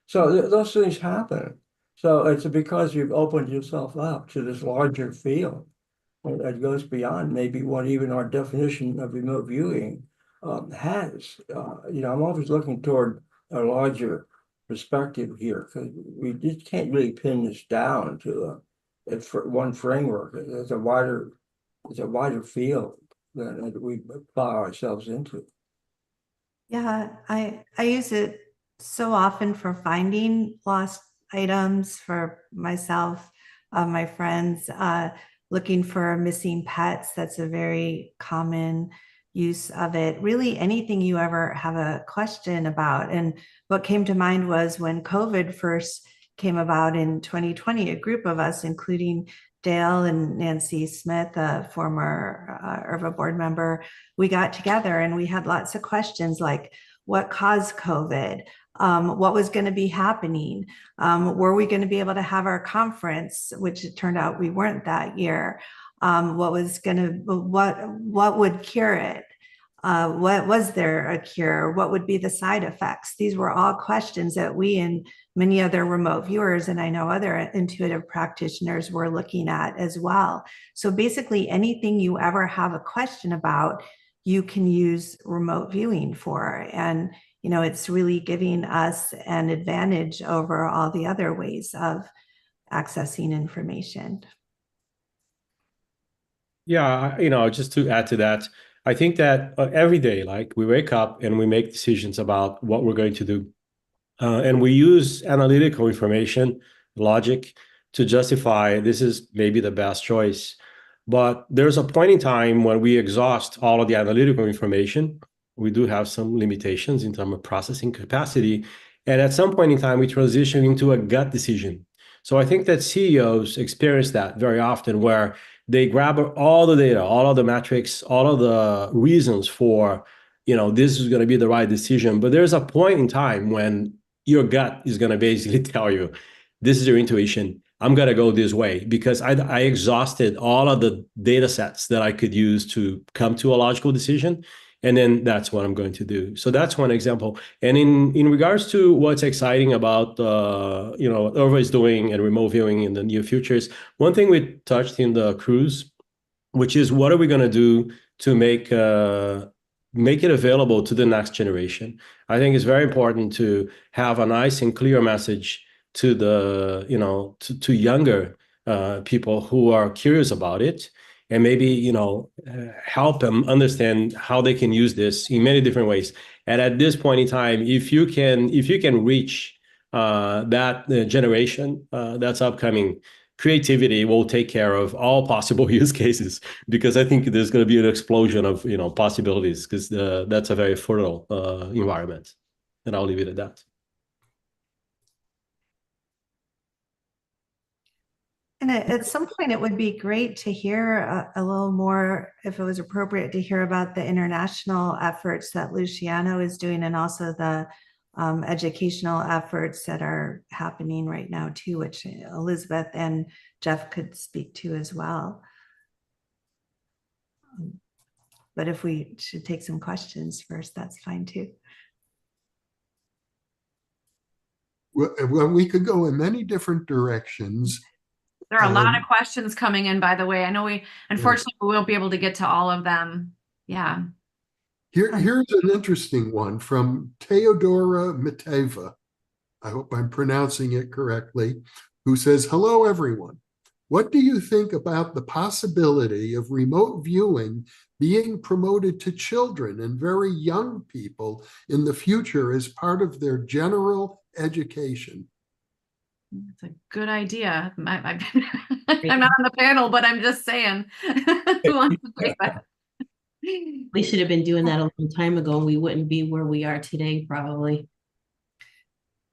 So those things happen. So it's because you've opened yourself up to this larger field that goes beyond maybe what even our definition of remote viewing has. I'm always looking toward a larger perspective here, because we just can't really pin this down to one framework. It's a wider field that we plow ourselves into. Yeah, I use it so often for finding lost items for myself, my friends, looking for missing pets. That's a very common use of it. Really, anything you ever have a question about. And what came to mind was when COVID first came about in 2020, a group of us, including Dale and Nancy Smith, a former IRVA board member, we got together and we had lots of questions like, what caused COVID? What was going to be happening? Were we going to be able to have our conference, which it turned out we weren't that year? What would cure it? What was there a cure? What would be the side effects? These were all questions that we and many other remote viewers, and I know other intuitive practitioners, were looking at as well. So basically anything you ever have a question about, you can use remote viewing for. And it's really giving us an advantage over all the other ways of accessing information. Yeah, just to add to that, I think that every day, like we wake up and we make decisions about what we're going to do. And we use analytical information, logic, to justify this is maybe the best choice. But there's a point in time when we exhaust all of the analytical information. We do have some limitations in terms of processing capacity. And at some point in time, we transition into a gut decision. So I think that CEOs experience that very often, where they grab all the data, all of the metrics, all of the reasons for, this is going to be the right decision. But there's a point in time when your gut is going to basically tell you, this is your intuition. I'm going to go this way because I exhausted all of the data sets that I could use to come to a logical decision. And then that's what I'm going to do. So that's one example. And in regards to what's exciting about, what IRVA is doing and remote viewing in the near future is one thing we touched in the cruise, which is what are we going to do to make it available to the next generation. I think it's very important to have a nice and clear message to the, to younger people who are curious about it, and maybe, help them understand how they can use this in many different ways. And at this point in time, if you can reach that generation that's upcoming, creativity will take care of all possible use cases, because I think there's going to be an explosion of possibilities, because that's a very fertile environment. And I'll leave it at that. And at some point, it would be great to hear a little more, if it was appropriate, to hear about the international efforts that Luciano is doing, and also the educational efforts that are happening right now too, which Elizabeth and Jeff could speak to as well. But if we should take some questions first, that's fine too. Well, we could go in many different directions. There are a lot of questions coming in, by the way. I know unfortunately, we won't be able to get to all of them. Yeah. Here's an interesting one from Teodora Miteva. I hope I'm pronouncing it correctly, who says, "Hello, everyone. What do you think about the possibility of remote viewing being promoted to children and very young people in the future as part of their general education?" It's a good idea. I'm not on the panel, but I'm just saying. Who wants to take that? We should have been doing that a long time ago, and we wouldn't be where we are today, probably.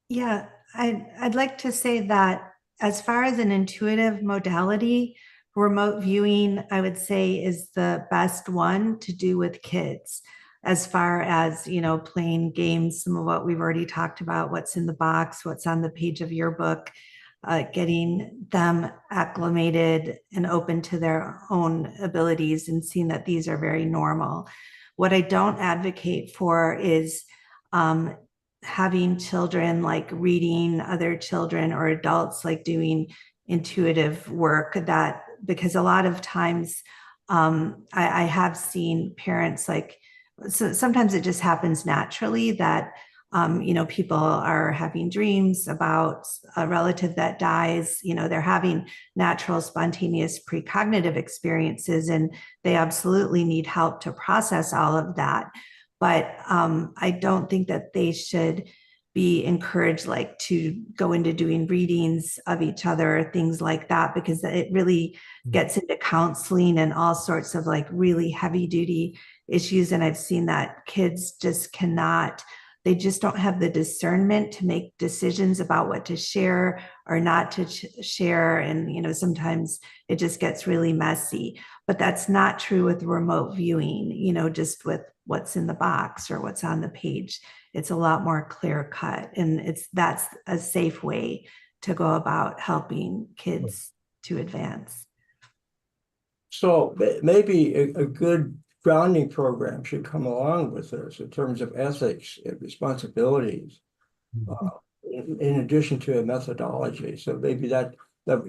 Yeah, I'd like to say that as far as an intuitive modality, remote viewing, I would say, is the best one to do with kids. As far as, playing games, some of what we've already talked about, what's in the box, what's on the page of your book, getting them acclimated and open to their own abilities and seeing that these are very normal. What I don't advocate for is having children like reading other children, or adults like doing intuitive work, because a lot of times I have seen parents so sometimes it just happens naturally that, people are having dreams about a relative that dies, they're having natural, spontaneous precognitive experiences, and they absolutely need help to process all of that. But I don't think that they should be encouraged to go into doing readings of each other, things like that, because it really gets into counseling and all sorts of really heavy duty issues. And I've seen that kids just they just don't have the discernment to make decisions about what to share or not to share. And, sometimes it just gets really messy. But that's not true with remote viewing, just with what's in the box or what's on the page. It's a lot more clear cut. And that's a safe way to go about helping kids to advance. So maybe a good grounding program should come along with this in terms of ethics and responsibilities, in addition to a methodology. So maybe that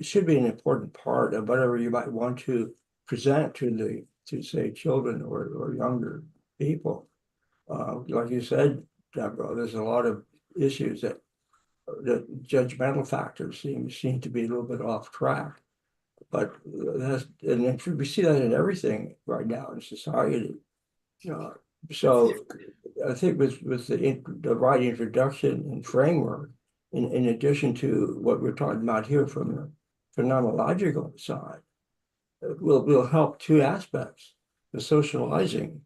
should be an important part of whatever you might want to present to say children or younger people. Like you said, Debra, there's a lot of issues that judgmental factors seem to be a little bit off track. But we see that in everything right now in society. So I think with the right introduction and framework, in addition to what we're talking about here from the phenomenological side, will help two aspects: the socializing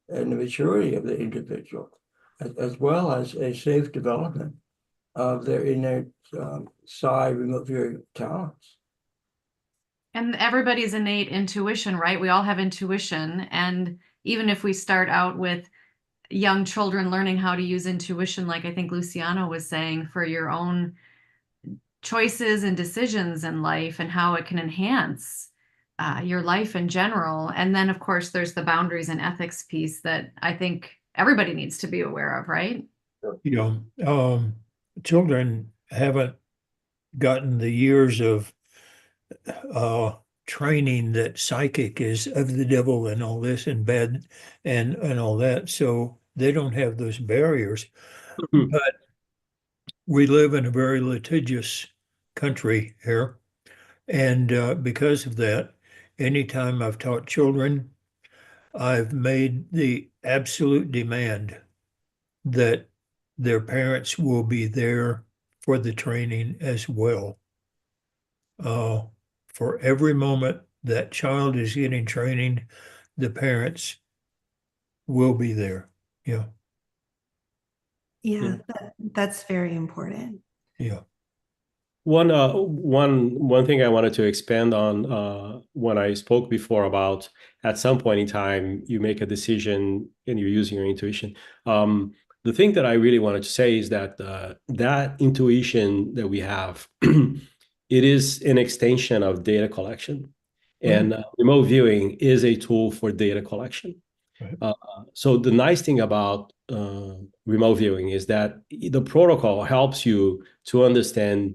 and the maturity of the individual, as well as a safe development of their innate psi remote viewing talents. And everybody's innate intuition, right? We all have intuition. And even if we start out with young children learning how to use intuition, like I think Luciano was saying, for your own choices and decisions in life and how it can enhance your life in general. And then, of course, there's the boundaries and ethics piece that I think everybody needs to be aware of, right? Children haven't gotten the years of training that psychic is of the devil and all this and bad and all that. So they don't have those barriers. But we live in a very litigious country here. And because of that, anytime I've taught children, I've made the absolute demand that their parents will be there for the training as well. For every moment that child is getting training, the parents will be there. Yeah. Yeah, that's very important. Yeah. One thing I wanted to expand on when I spoke before about at some point in time you make a decision and you're using your intuition. The thing that I really wanted to say is that that intuition that we have, it is an extension of data collection, and remote viewing is a tool for data collection. Right. So the nice thing about remote viewing is that the protocol helps you to understand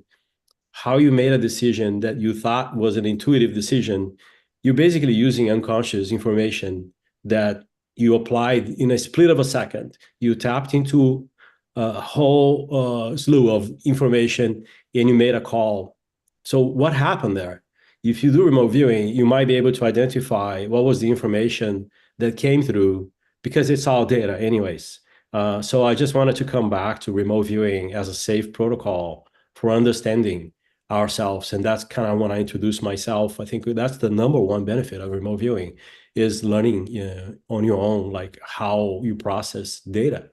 how you made a decision that you thought was an intuitive decision. You're basically using unconscious information that you applied in a split of a second. You tapped into a whole slew of information and you made a call. So what happened there? If you do remote viewing, you might be able to identify what was the information that came through because it's all data anyways. So I just wanted to come back to remote viewing as a safe protocol for understanding ourselves. And that's kind of when I introduce myself. I think that's the number one benefit of remote viewing is learning on your own, like how you process data,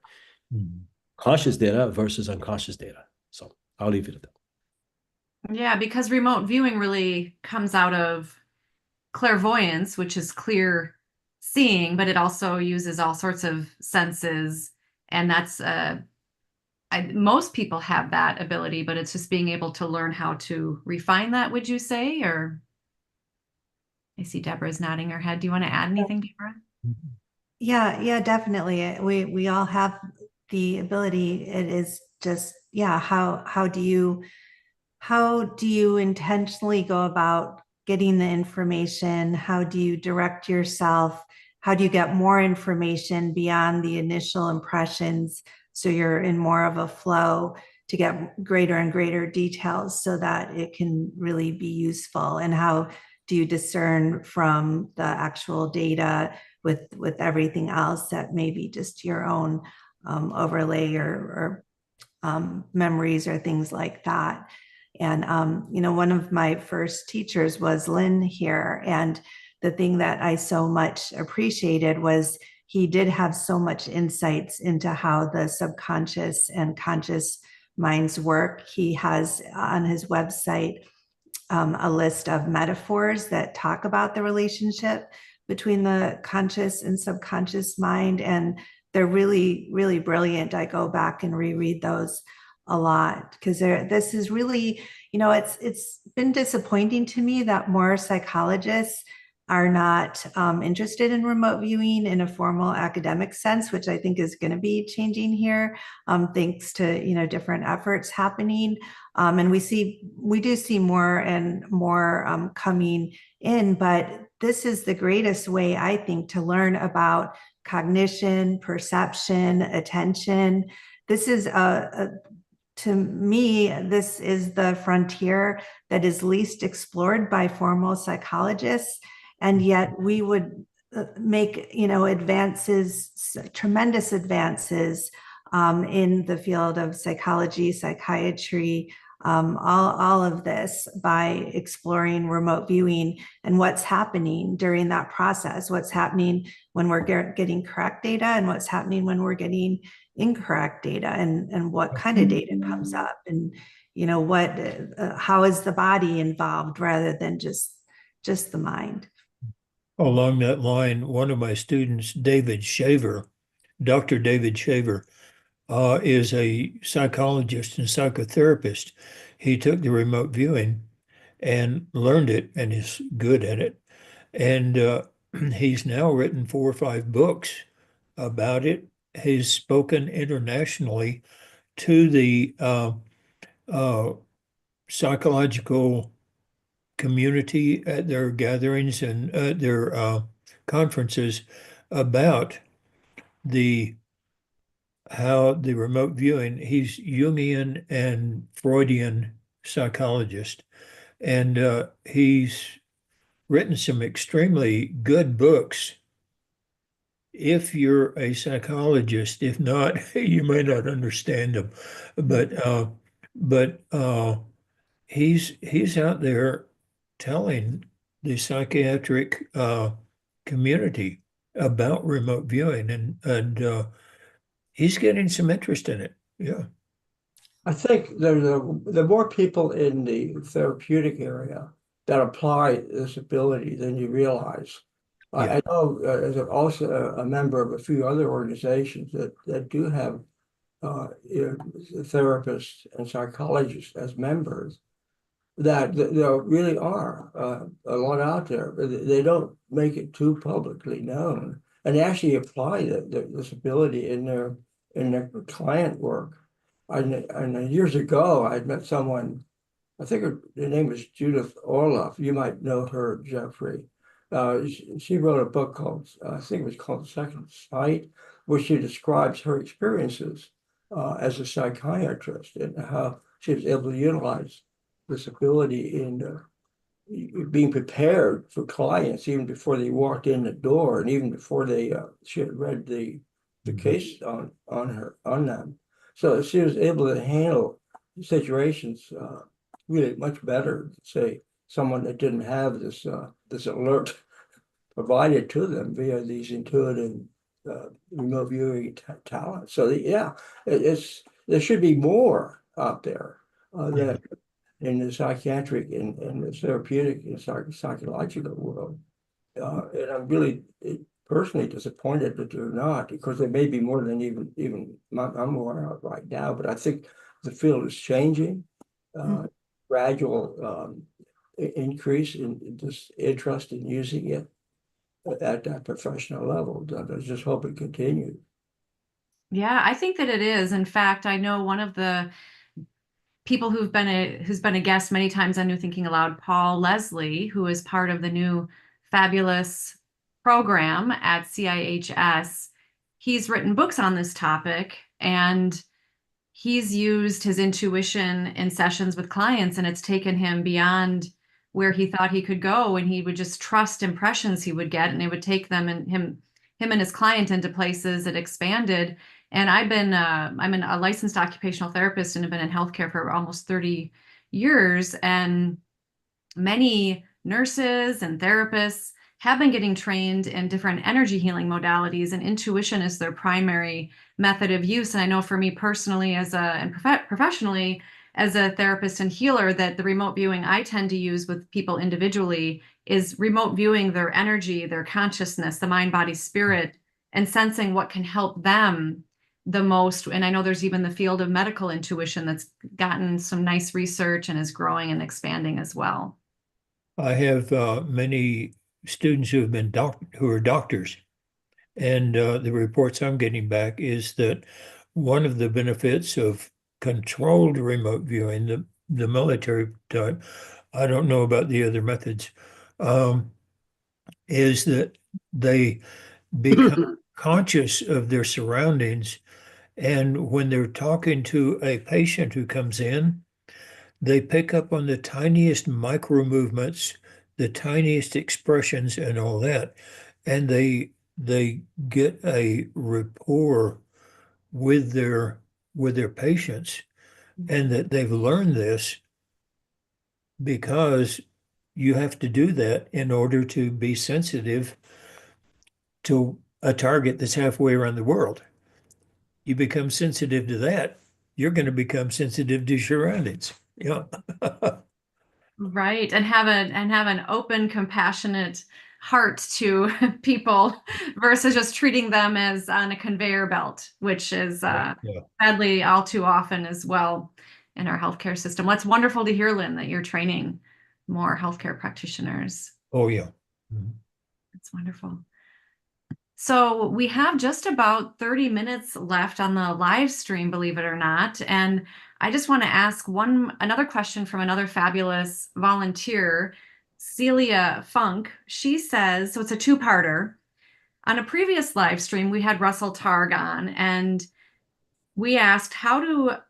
conscious data versus unconscious data. So I'll leave it at that. Yeah, because remote viewing really comes out of clairvoyance, which is clear seeing, but it also uses all sorts of senses. And that's most people have that ability, but it's just being able to learn how to refine that, would you say? Or I see Debra's nodding her head. Do you want to add anything, Debra? Yeah, definitely. We all have the ability. It is just, yeah, how do you intentionally go about getting the information? How do you direct yourself? How do you get more information beyond the initial impressions? So you're in more of a flow to get greater and greater details so that it can really be useful. And how do you discern from the actual data with everything else that may be just your own overlay or memories or things like that? And, one of my first teachers was Lynn here. And the thing that I so much appreciated was he did have so much insights into how the subconscious and conscious minds work. He has on his website a list of metaphors that talk about the relationship between the conscious and subconscious mind. And they're really, really brilliant. I go back and reread those a lot because this is really, it's been disappointing to me that more psychologists are not interested in remote viewing in a formal academic sense, which I think is going to be changing here, thanks to different efforts happening. And we do see more and more coming in, but this is the greatest way, I think, to learn about cognition, perception, attention. This is to me, this is the frontier that is least explored by formal psychologists. And yet we would make, advances, tremendous advances in the field of psychology, psychiatry, all of this by exploring remote viewing and what's happening during that process, what's happening when we're getting correct data and what's happening when we're getting incorrect data and what kind of data comes up and, how is the body involved rather than just the mind. Along that line, one of my students, David Shaver, Dr. David Shaver, is a psychologist and psychotherapist. He took the remote viewing and learned it and is good at it. And he's now written 4 or 5 books about it. He's spoken internationally to the psychological community at their gatherings and their conferences about the how the remote viewing, he's Jungian and Freudian psychologist, and he's written some extremely good books. If you're a psychologist, if not, you may not understand them, but he's out there telling the psychiatric community about remote viewing, and he's getting some interest in it. Yeah. I think there are more people in the therapeutic area that apply this ability than you realize. Yeah. I know as also a member of a few other organizations that do have therapists and psychologists as members, that there really are a lot out there, but they don't make it too publicly known, and they actually apply this ability in their client work. And years ago, I'd met someone, I think her name was Judith Orloff. You might know her, Jeffrey. She wrote a book called, I think it was called Second Sight, where she describes her experiences as a psychiatrist and how she was able to utilize this ability in being prepared for clients even before they walked in the door, and even before she had read the case on them. So she was able to handle situations really much better than, say, someone that didn't have this alert provided to them via these intuitive remote viewing talents. So yeah, there should be more out there that in the psychiatric and the therapeutic and psychological world. And I'm really personally disappointed that they're not, because there may be more than even I'm aware of right now. But I think the field is changing. Gradual increase in this interest in using it at that professional level. I just hope it continues. Yeah, I think that it is. In fact, I know one of the people who's been a guest many times on New Thinking Aloud, Paul Leslie, who is part of the new fabulous program at CIHS. He's written books on this topic, and he's used his intuition in sessions with clients, and it's taken him beyond where he thought he could go, and he would just trust impressions he would get, and they would take them and him and his client into places that expanded. And I'm a licensed occupational therapist and have been in healthcare for almost 30 years. And many nurses and therapists have been getting trained in different energy healing modalities, and intuition is their primary method of use. And I know for me personally, and professionally, as a therapist and healer, that the remote viewing I tend to use with people individually is remote viewing their energy, their consciousness, the mind, body, spirit, and sensing what can help them the most. And I know there's even the field of medical intuition that's gotten some nice research and is growing and expanding as well. I have many students who are doctors, and the reports I'm getting back is that one of the benefits of controlled remote viewing, the military type, I don't know about the other methods, is that they become conscious of their surroundings. And when they're talking to a patient who comes in, they pick up on the tiniest micro movements, the tiniest expressions and all that. And they get a rapport with their patients, and that they've learned this because you have to do that in order to be sensitive to a target that's halfway around the world. You become sensitive to that, you're going to become sensitive to surroundings. Yeah. Right. And have an open, compassionate heart to people versus just treating them as on a conveyor belt, which is sadly all too often as well in our healthcare system. Well, it's wonderful to hear, Lynn, that you're training more healthcare practitioners. Oh, yeah. Mm-hmm. It's wonderful. So we have just about 30 minutes left on the live stream, believe it or not. And I just want to ask another question from another fabulous volunteer, Celia Funk. She says, so it's a two-parter. On a previous live stream, we had Russell Targ on, and we asked how to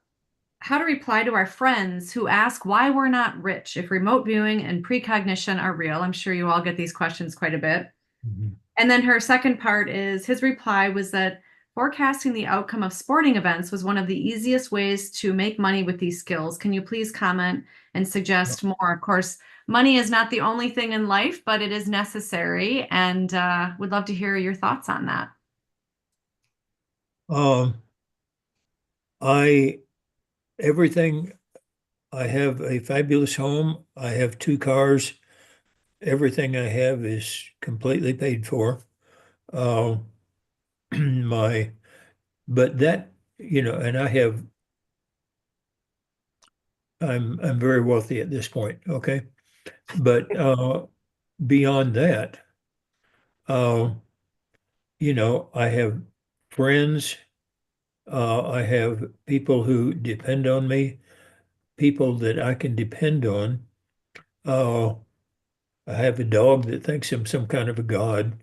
reply to our friends who ask why we're not rich if remote viewing and precognition are real. I'm sure you all get these questions quite a bit. Mhm. And then her second part is his reply was that forecasting the outcome of sporting events was one of the easiest ways to make money with these skills. Can you please comment and suggest more? Of course, money is not the only thing in life, but it is necessary, and would love to hear your thoughts on that. Everything, I have a fabulous home. I have 2 cars. Everything I have is completely paid for. But that, and I'm very wealthy at this point, okay? But beyond that, I have friends, I have people who depend on me, people that I can depend on. I have a dog that thinks I'm some kind of a god,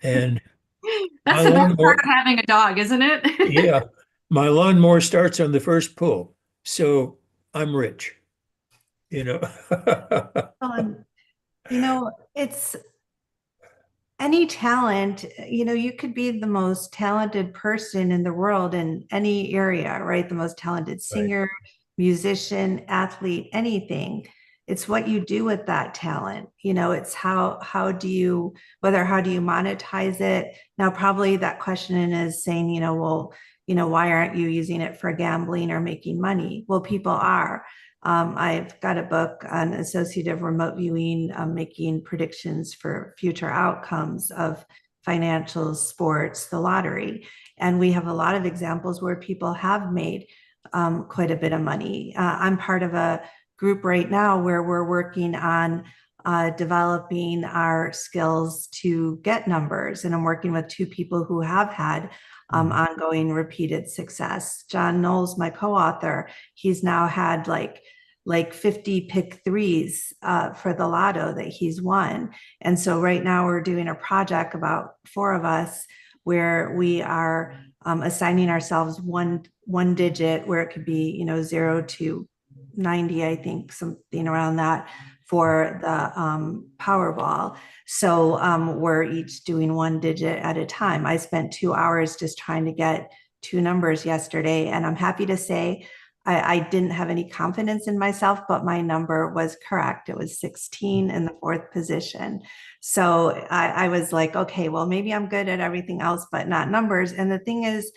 and That's my the best part lawnmower, of having a dog, isn't it? yeah, my lawnmower starts on the first pull, so I'm rich, you know. Um, it's any talent, you could be the most talented person in the world in any area, right? The most talented Right. singer, musician, athlete, anything. It's what you do with that talent. It's how do you monetize it? Now, probably that question is saying, well, why aren't you using it for gambling or making money? Well, people are. I've got a book on associative remote viewing, making predictions for future outcomes of financials, sports, the lottery. And we have a lot of examples where people have made quite a bit of money. I'm part of a group right now where we're working on developing our skills to get numbers. And I'm working with 2 people who have had ongoing repeated success. John Knowles, my co-author, he's now had like 50 pick threes for the lotto that he's won. And so right now we're doing a project, about 4 of us, where we are assigning ourselves one digit, where it could be 0 to 90, I think, something around that, for the Powerball. So we're each doing 1 digit at a time. I spent 2 hours just trying to get 2 numbers yesterday, and I'm happy to say I didn't have any confidence in myself, but my number was correct. It was 16 in the 4th position. So I was like, okay, well, maybe I'm good at everything else, but not numbers. And the thing is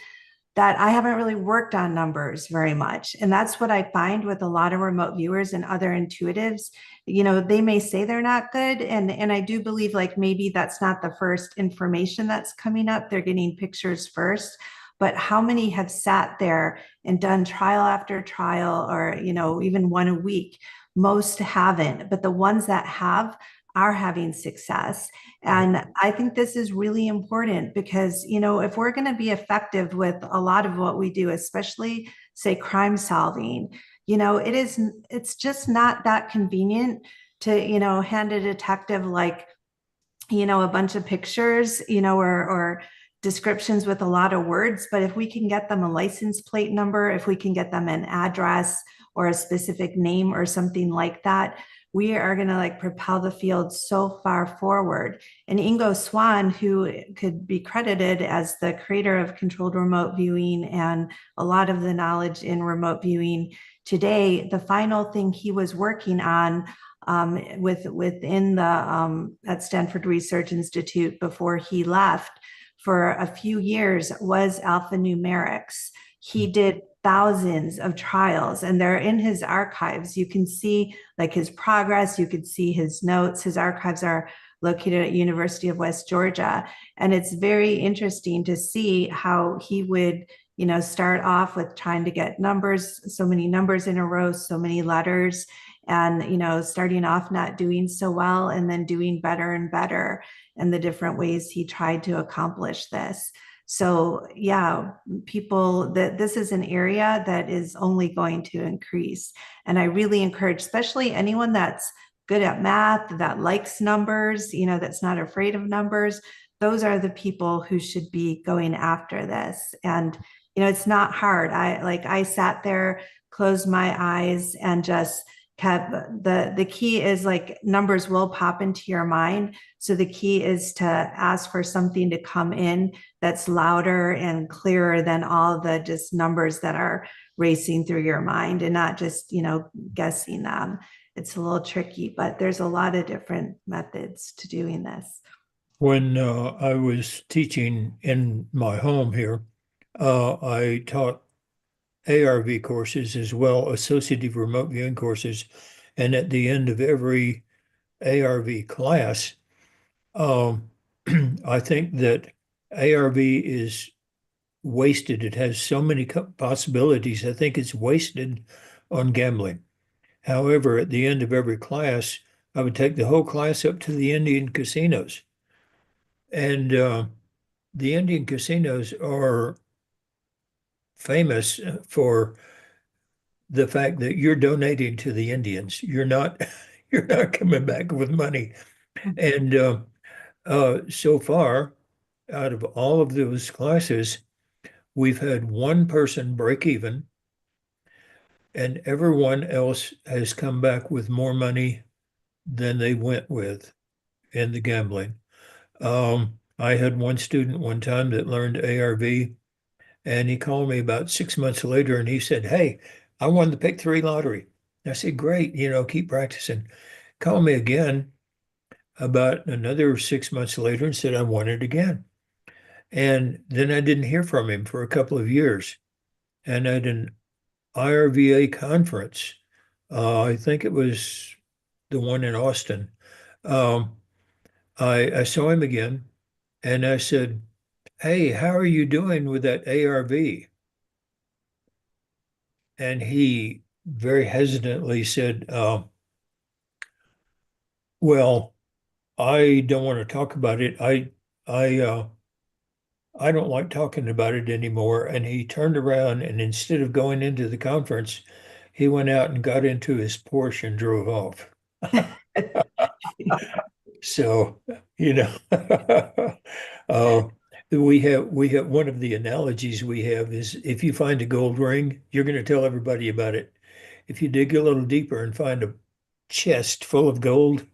that I haven't really worked on numbers very much. And that's what I find with a lot of remote viewers and other intuitives. They may say they're not good. And I do believe like maybe that's not the first information that's coming up. They're getting pictures first. But how many have sat there and done trial after trial, or, even 1 a week? Most haven't, but the ones that have are having success. And I think this is really important because, if we're going to be effective with a lot of what we do, especially say crime solving, it's just not that convenient to, hand a detective like, a bunch of pictures, or descriptions with a lot of words. But if we can get them a license plate number, if we can get them an address or a specific name or something like that, we are going to like propel the field so far forward. And Ingo Swann, who could be credited as the creator of controlled remote viewing and a lot of the knowledge in remote viewing today, the final thing he was working on within the at Stanford Research Institute before he left for a few years was alphanumerics. He did thousands of trials, and they're in his archives. You can see like his progress, you could see his notes. His archives are located at University of West Georgia. And it's very interesting to see how he would, start off with trying to get numbers, so many numbers in a row, so many letters, and, starting off not doing so well and then doing better and better, and the different ways he tried to accomplish this. So yeah, this is an area that is only going to increase. And I really encourage, especially anyone that's good at math, that likes numbers, that's not afraid of numbers. Those are the people who should be going after this. And, it's not hard. I sat there, closed my eyes, and just kept the key is like numbers will pop into your mind. So the key is to ask for something to come in that's louder and clearer than all the just numbers that are racing through your mind, and not just, guessing them. It's a little tricky, but there's a lot of different methods to doing this. When I was teaching in my home here, I taught ARV courses as well, Associative Remote Viewing courses. And at the end of every ARV class, I think that ARV is wasted. It has so many possibilities. I think it's wasted on gambling. However, at the end of every class, I would take the whole class up to the Indian casinos. And the Indian casinos are famous for the fact that you're donating to the Indians. You're not coming back with money. And so far, out of all of those classes, we've had one person break even, and everyone else has come back with more money than they went with in the gambling. I had one student one time that learned ARV, and he called me about 6 months later and he said, "Hey, I won the Pick 3 lottery." I said, "Great, keep practicing." Called me again about another 6 months later and said, "I won it again." And then I didn't hear from him for a couple of years. And at an IRVA conference, I think it was the one in Austin, I saw him again and I said, "Hey, how are you doing with that ARV?" And he very hesitantly said, "Well, I don't want to talk about it. I don't like talking about it anymore." And he turned around, and instead of going into the conference, he went out and got into his Porsche and drove off. So, we have one of the analogies we have is, if you find a gold ring, you're going to tell everybody about it. If you dig a little deeper and find a chest full of gold,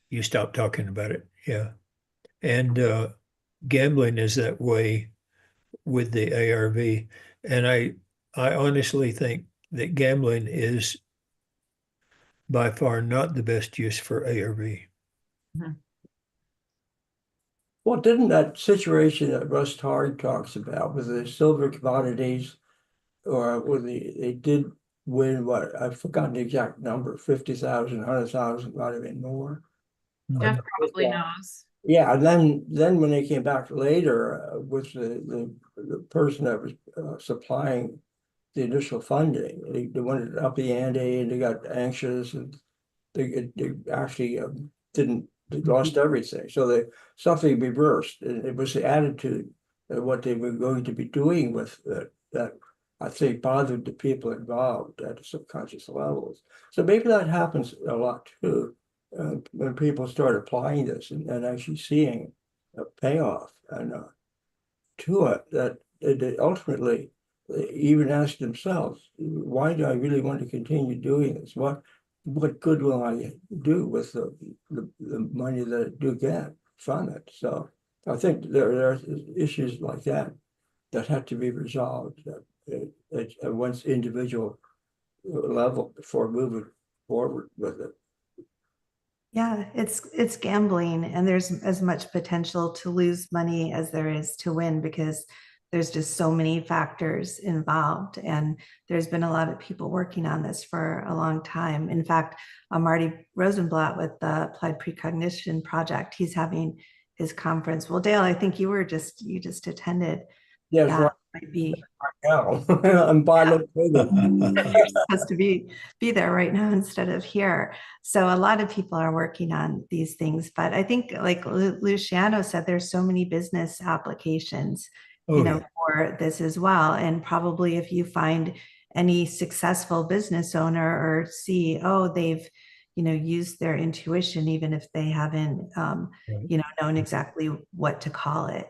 you stop talking about it. Yeah. And gambling is that way with the ARV. And I honestly think that gambling is by far not the best use for ARV. Well, didn't that situation that Russ Targ talks about with the silver commodities, or with they did win, what, I've forgotten the exact number, 50,000, 100,000, might have been more. Jeff probably knows. Yeah, and then when they came back later with the person that was supplying the initial funding, they wanted to up the ante, and they got anxious, and they actually they lost everything. So something reversed, and it was the attitude of what they were going to be doing with that I think bothered the people involved at the subconscious levels. So maybe that happens a lot too. When people start applying this and actually seeing a payoff and to it, that they ultimately even ask themselves, why do I really want to continue doing this? What good will I do with the money that I do get from it? So I think there are issues like that have to be resolved at one's individual level before moving forward with it. Yeah, it's gambling, and there's as much potential to lose money as there is to win, because there's just so many factors involved. And there's been a lot of people working on this for a long time. In fact, Marty Rosenblatt with the Applied Precognition Project, he's having his conference. Well, Dale, I think you just attended. Yes, yeah, right. Might be. Now I'm by You're supposed to be there right now instead of here. So a lot of people are working on these things, but I think, like Luciano said, there's so many business applications, for this as well. And probably if you find any successful business owner or CEO, they've used their intuition, even if they haven't known exactly what to call it.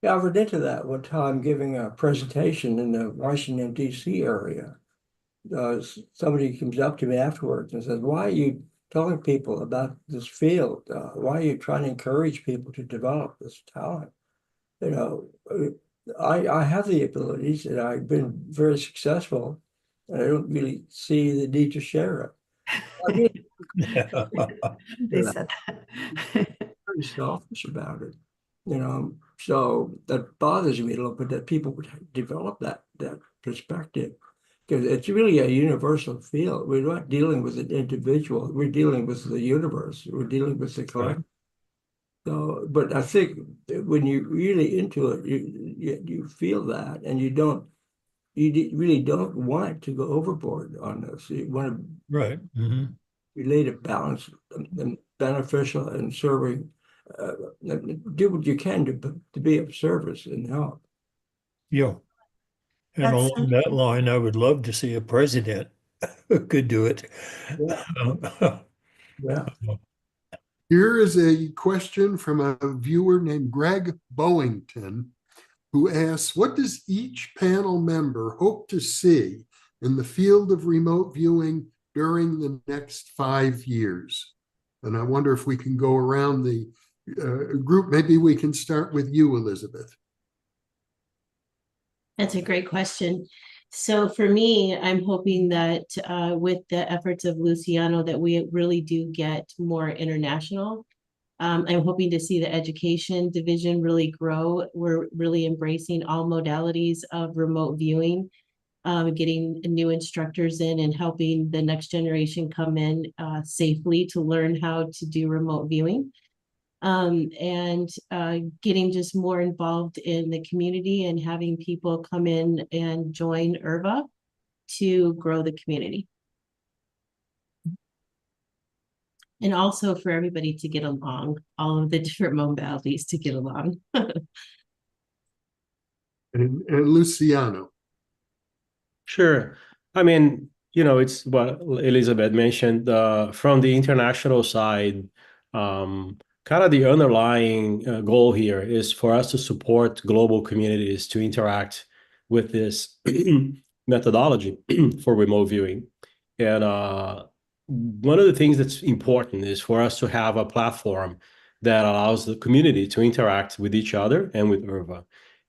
Yeah, I ran into that one time giving a presentation in the Washington, D.C. area. Somebody comes up to me afterwards and says, "Why are you telling people about this field? Why are you trying to encourage people to develop this talent?" You know, I have the abilities and I've been very successful, and I don't really see the need to share it. I mean, They said that. very selfish about it, you know. So that bothers me a little bit that people would develop that perspective, because it's really a universal field. We're not dealing with an individual. We're dealing with the universe. We're dealing with the collective. So, but I think that when you're really into it, you feel that, and really don't want to go overboard on this. You want to Right. Mm-hmm. relate a balance and beneficial and serving. Do what you can to be of service and help. Yeah. And That's along that line, I would love to see a president who could do it. Yeah, yeah. Here is a question from a viewer named Greg Bowington, who asks, what does each panel member hope to see in the field of remote viewing during the next 5 years? And I wonder if we can go around the group. Maybe we can start with you, Elizabeth. That's a great question. So for me, I'm hoping that with the efforts of Luciano, that we really do get more international. I'm hoping to see the education division really grow. We're really embracing all modalities of remote viewing, getting new instructors in and helping the next generation come in safely to learn how to do remote viewing. And getting just more involved in the community and having people come in and join IRVA to grow the community. And also for everybody to get along, all of the different modalities to get along. And Luciano. Sure. I mean, it's what Elizabeth mentioned from the international side. Kind of the underlying goal here is for us to support global communities to interact with this methodology for remote viewing. And one of the things that's important is for us to have a platform that allows the community to interact with each other and with IRVA.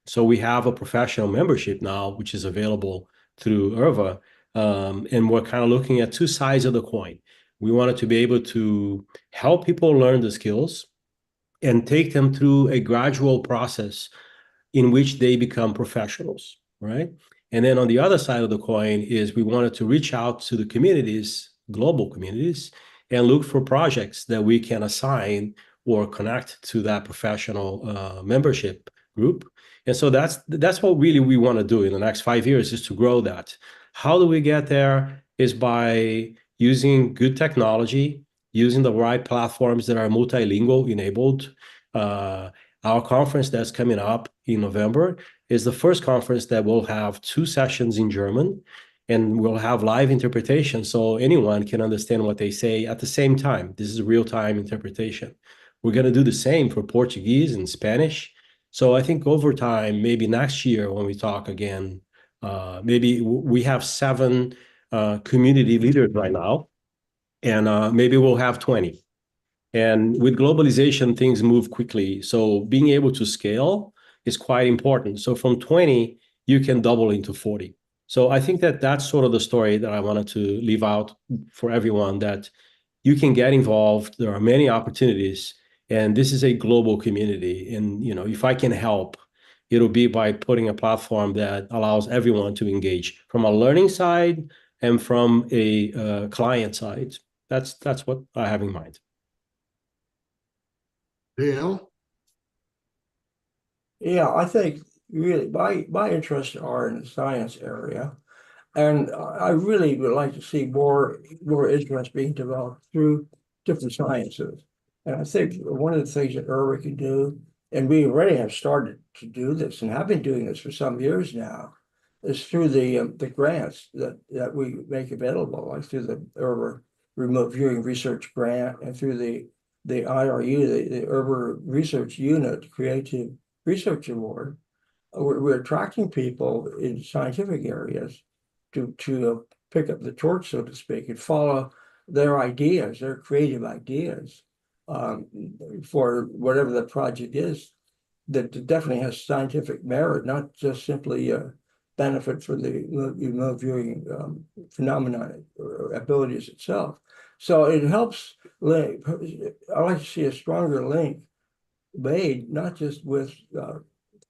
So we have a professional membership now, which is available through IRVA, and we're kind of looking at two sides of the coin. We wanted to be able to help people learn the skills and take them through a gradual process in which they become professionals, right? And then on the other side of the coin is we wanted to reach out to the communities, global communities, and look for projects that we can assign or connect to that professional membership group. And so that's what really we want to do in the next 5 years, is to grow that. How do we get there? Is by using good technology, using the right platforms that are multilingual enabled. Our conference that's coming up in November is the first conference that will have 2 sessions in German, and we'll have live interpretation so anyone can understand what they say at the same time. This is real-time interpretation. We're going to do the same for Portuguese and Spanish. So I think over time, maybe next year when we talk again, maybe we have 7 community leaders right now, and maybe we'll have 20. And with globalization, things move quickly. So being able to scale is quite important. So from 20, you can double into 40. So I think that that's sort of the story that I wanted to leave out for everyone, that you can get involved. There are many opportunities, and this is a global community. And, if I can help, it'll be by putting a platform that allows everyone to engage from a learning side and from a client side. That's what I have in mind. Dale? Yeah, I think really my interests are in the science area, and I really would like to see more interest being developed through different sciences. And I think one of the things that IRVA can do, and we already have started to do this and have been doing this for some years now, is through the grants that we make available, like through the IRVA Remote Viewing Research Grant, and through the IRU, the IRVA Research Unit, Creative Research Award. We're attracting people in scientific areas to pick up the torch, so to speak, and follow their ideas, their creative ideas, for whatever the project is that definitely has scientific merit, not just simply benefit for the remote viewing phenomenon or abilities itself. So it helps link. I like to see a stronger link made, not just with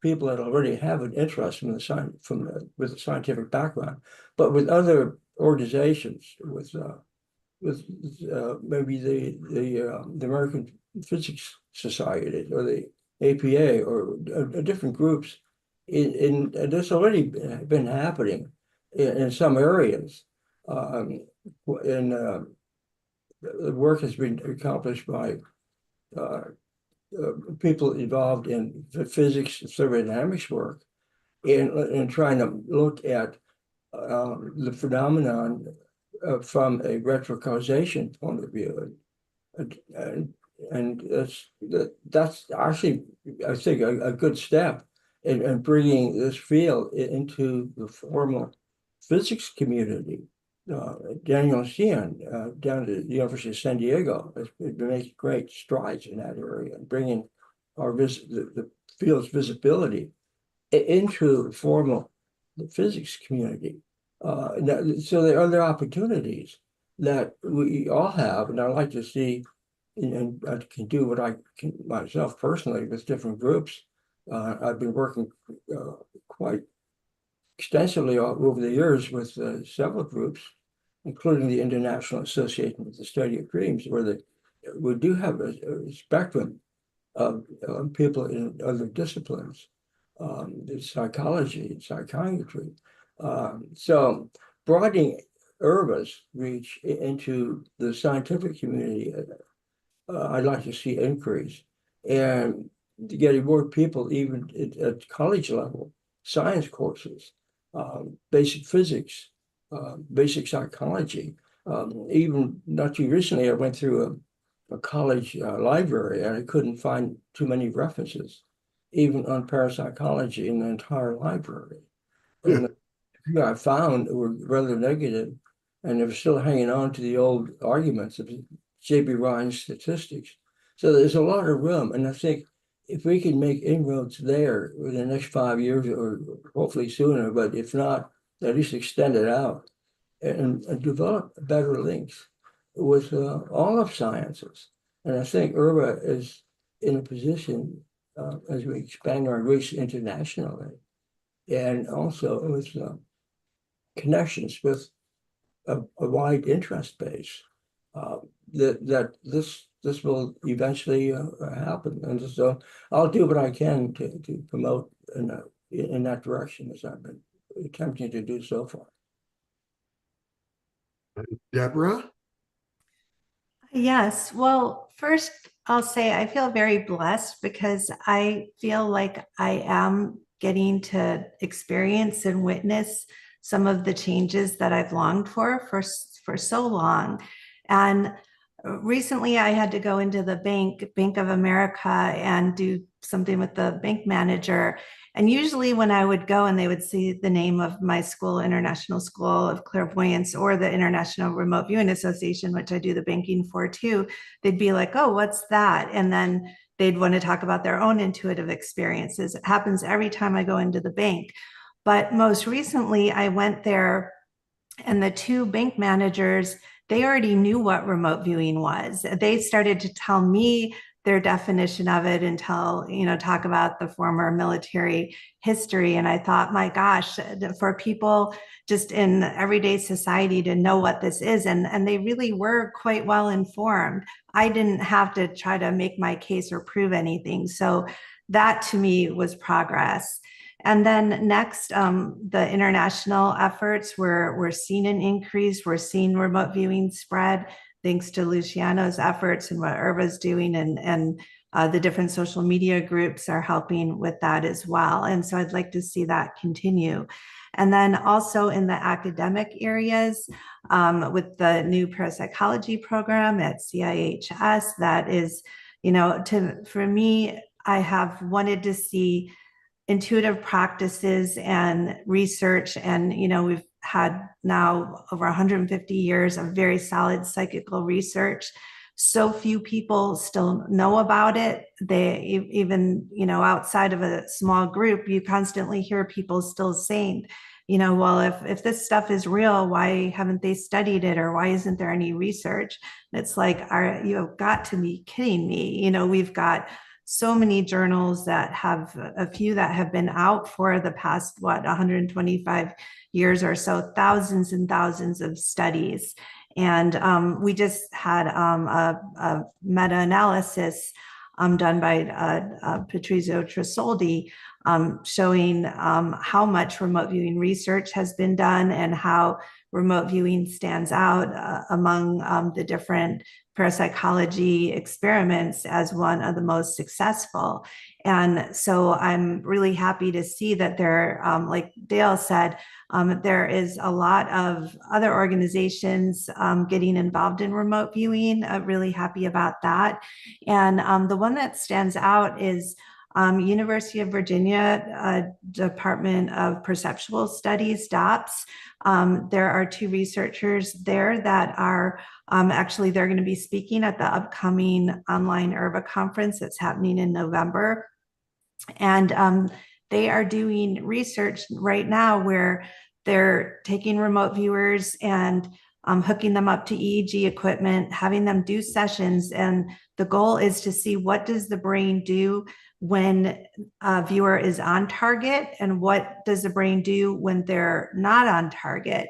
people that already have an interest with a scientific background, but with other organizations, with maybe the American Physics Society or the APA or different groups. And this already been happening in some areas. The work has been accomplished by people involved in the physics and thermodynamics work, and trying to look at the phenomenon from a retrocausation point of view, and that's actually, I think, a good step in bringing this field into the formal physics community. Daniel Sheehan down at the University of San Diego has been making great strides in that area and bringing the field's visibility into the formal physics community. So there are other opportunities that we all have, and I'd like to see, and I can do what I can myself personally with different groups. I've been working quite extensively over the years with several groups, including the International Association for the Study of Dreams, where we do have a spectrum of people in other disciplines, psychology and psychiatry. So broadening IRVA's reach into the scientific community, I'd like to see increase, and getting more people even at college level, science courses, basic physics, basic psychology. Even not too recently, I went through a college library, and I couldn't find too many references, even on parapsychology in the entire library. And the few I found were rather negative, and they were still hanging on to the old arguments of J.B. Ryan's statistics. So there's a lot of room, and I think if we can make inroads there in the next 5 years, or hopefully sooner, but if not, at least extend it out and develop better links with all of sciences. And I think IRVA is in a position, as we expand our reach internationally, and also with connections with a wide interest base, that this will eventually happen. And so I'll do what I can to promote in that direction, as I've been attempting to do so far. Debra? Yes. Well, first, I'll say I feel very blessed because I feel like I am getting to experience and witness some of the changes that I've longed for so long. And recently I had to go into the Bank of America, and do something with the bank manager. And usually when I would go and they would see the name of my school, International School of Clairvoyance, or the International Remote Viewing Association, which I do the banking for too, they'd be like, oh, what's that? And then they'd want to talk about their own intuitive experiences. It happens every time I go into the bank. But most recently I went there, and the two bank managers, they already knew what remote viewing was. They started to tell me their definition of it and talk about the former military history. And I thought, my gosh, for people just in everyday society to know what this is. And they really were quite well informed. I didn't have to try to make my case or prove anything. So that to me was progress. And then next, the international efforts, we're seeing an increase. We're seeing remote viewing spread thanks to Luciano's efforts and what IRVA's doing, and the different social media groups are helping with that as well. And so I'd like to see that continue. And then also in the academic areas, with the new parapsychology program at CIHS, that is, for me, I have wanted to see intuitive practices and research. And, we've had now over 150 years of very solid psychical research. So few people still know about it. They even, outside of a small group, you constantly hear people still saying, well, if this stuff is real, why haven't they studied it? Or why isn't there any research? And it's like, you have got to be kidding me. We've got so many journals that have a few that have been out for the past, 125 years or so, thousands and thousands of studies. And we just had a meta-analysis done by Patrizio Tresoldi showing how much remote viewing research has been done and how remote viewing stands out among the different parapsychology experiments as one of the most successful. And so I'm really happy to see that there, like Dale said, there is a lot of other organizations getting involved in remote viewing. Really happy about that. And the one that stands out is University of Virginia Department of Perceptual Studies, DOPS. There are two researchers there that are actually, they're going to be speaking at the upcoming online IRVA conference that's happening in November. And they are doing research right now where they're taking remote viewers and hooking them up to EEG equipment, having them do sessions. And the goal is to see what does the brain do when a viewer is on target and what does the brain do when they're not on target.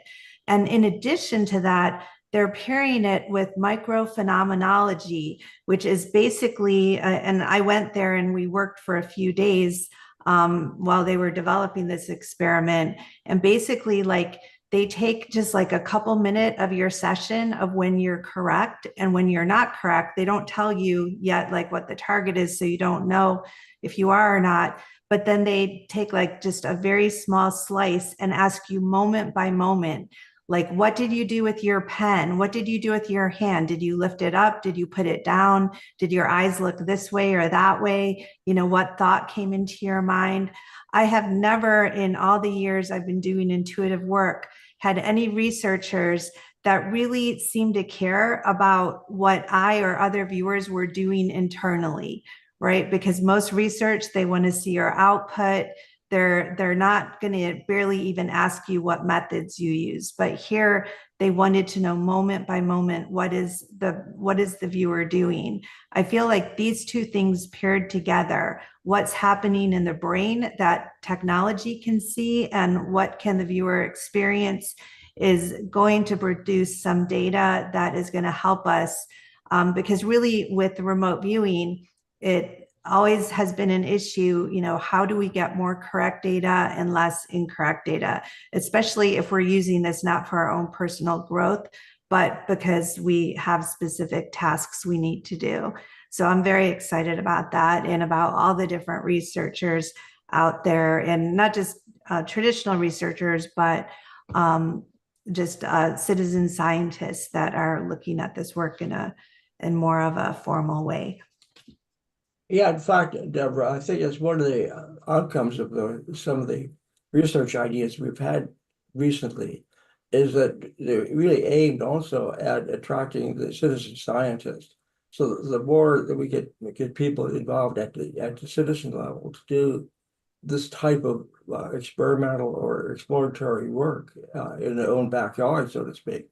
And in addition to that, they're pairing it with microphenomenology, which is basically, and I went there and we worked for a few days while they were developing this experiment. And basically, like, they take just like a couple minutes of your session of when you're correct and when you're not correct. They don't tell you yet like what the target is, so you don't know if you are or not. But then they take like just a very small slice and ask you moment by moment, like, what did you do with your pen? What did you do with your hand? Did you lift it up? Did you put it down? Did your eyes look this way or that way? What thought came into your mind? I have never, in all the years I've been doing intuitive work, had any researchers that really seemed to care about what I or other viewers were doing internally, right? Because most research, they want to see your output. They're not going to barely even ask you what methods you use. But here they wanted to know moment by moment, what is the viewer doing? I feel like these two things paired together, what's happening in the brain that technology can see and what can the viewer experience, is going to produce some data that is going to help us. Because really with remote viewing, it always has been an issue, how do we get more correct data and less incorrect data, especially if we're using this not for our own personal growth, but because we have specific tasks we need to do. So I'm very excited about that and about all the different researchers out there, and not just traditional researchers, but just citizen scientists that are looking at this work in more of a formal way. Yeah, in fact, Deborah, I think it's one of the outcomes of some of the research ideas we've had recently, is that they're really aimed also at attracting the citizen scientists. So the more that we get people involved at the citizen level to do this type of experimental or exploratory work in their own backyard, so to speak,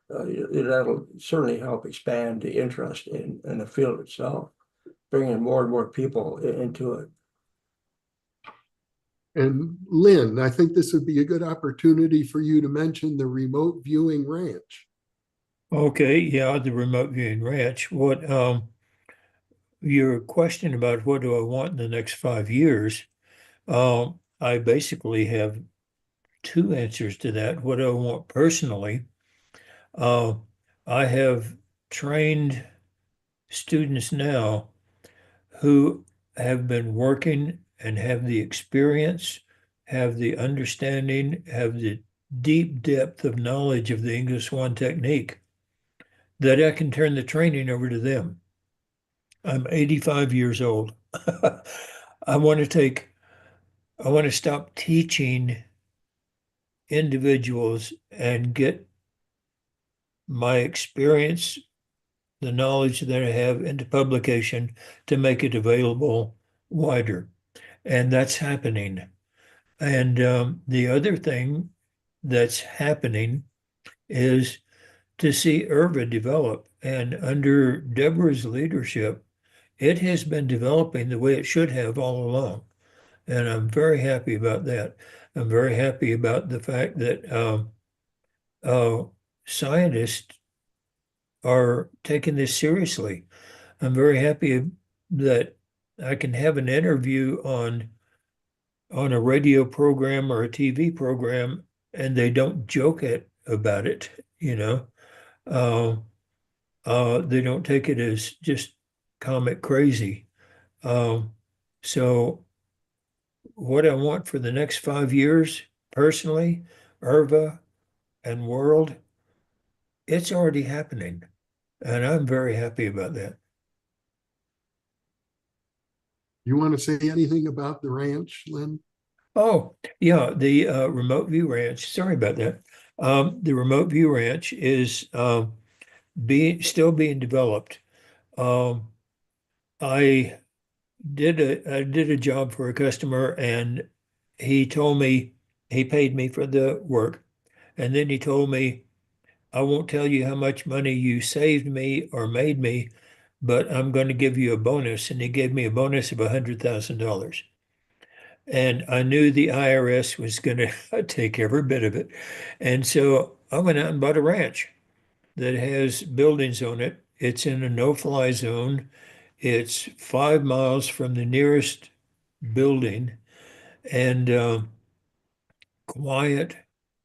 that'll certainly help expand the interest in the field itself, bringing more and more people into it. And Lynn, I think this would be a good opportunity for you to mention the remote viewing ranch. Okay, yeah, the remote viewing ranch. What your question about what do I want in the next 5 years? I basically have two answers to that. What do I want personally? I have trained students now who have been working and have the experience, have the understanding, have the deep depth of knowledge of the English Swan technique, that I can turn the training over to them. I'm 85 years old. I want to stop teaching individuals and get my experience, the knowledge that I have into publication to make it available wider. And that's happening. And the other thing that's happening is to see IRVA develop. And under Deborah's leadership, it has been developing the way it should have all along. And I'm very happy about that. I'm very happy about the fact that scientists are taking this seriously. I'm very happy that I can have an interview on a radio program or a TV program, and they don't joke about it, you know. They don't take it as just comic crazy. So what I want for the next 5 years, personally, IRVA and world, it's already happening. And I'm very happy about that. You want to say anything about the ranch, Lynn? Oh, yeah, the Remote View Ranch. Sorry about that. The Remote View Ranch is still being developed. Um, I did a job for a customer, and he told me he paid me for the work, and then he told me, I won't tell you how much money you saved me or made me, but I'm going to give you a bonus. And he gave me a bonus of $100,000. And I knew the IRS was going to take every bit of it. And so I went out and bought a ranch that has buildings on it. It's in a no-fly zone. It's 5 miles from the nearest building, and quiet,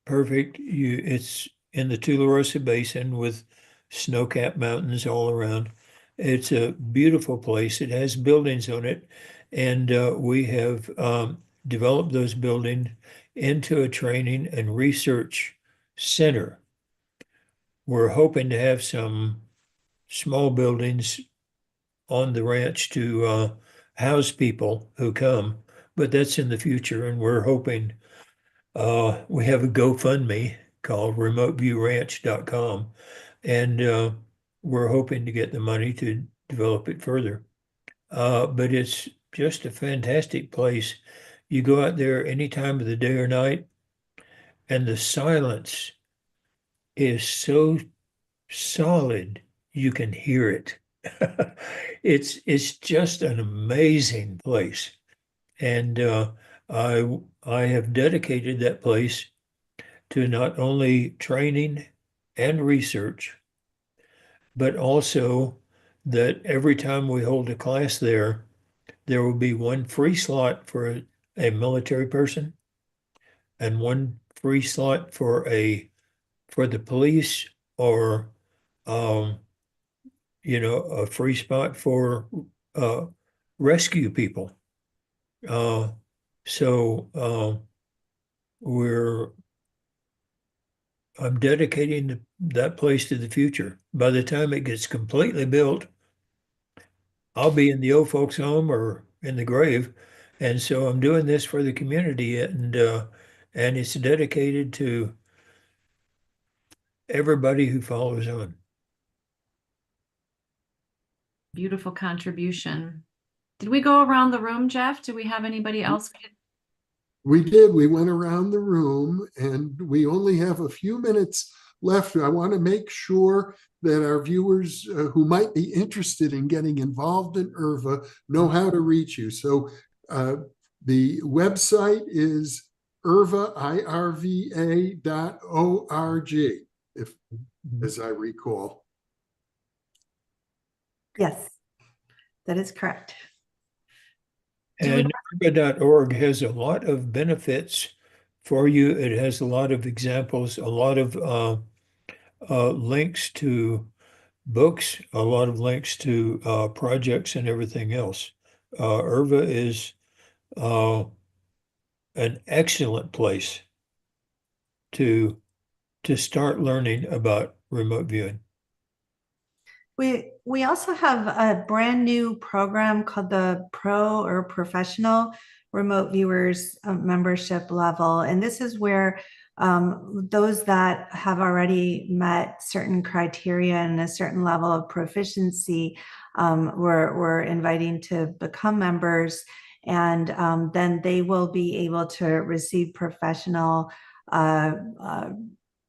perfect. It's in the Tularosa Basin with snow-capped mountains all around. It's a beautiful place. It has buildings on it, and we have developed those buildings into a training and research center. We're hoping to have some small buildings on the ranch to house people who come, but that's in the future, and we're hoping we have a GoFundMe called remoteviewranch.com, and we're hoping to get the money to develop it further. But it's just a fantastic place. You go out there any time of the day or night, and the silence is so solid you can hear it. It's just an amazing place, and I have dedicated that place to not only training and research, but also that every time we hold a class there, there will be one free slot for a military person and one free slot for the police, or a free spot for rescue people. So I'm dedicating that place to the future. By the time it gets completely built, I'll be in the old folks' home or in the grave. And so I'm doing this for the community, and it's dedicated to everybody who follows on. Beautiful contribution. Did we go around the room, Jeff? Do we have anybody else? We did. We went around the room, and we only have a few minutes left. I want to make sure that our viewers who might be interested in getting involved in IRVA know how to reach you. So the website is IRVA.org, as I recall. Yes, that is correct. And IRVA.org has a lot of benefits for you. It has a lot of examples, a lot of links to books, a lot of links to projects and everything else. IRVA is an excellent place to start learning about remote viewing. We also have a brand new program called the Pro or Professional Remote Viewers membership level. And this is where those that have already met certain criteria and a certain level of proficiency, we're inviting to become members. And then they will be able to receive professional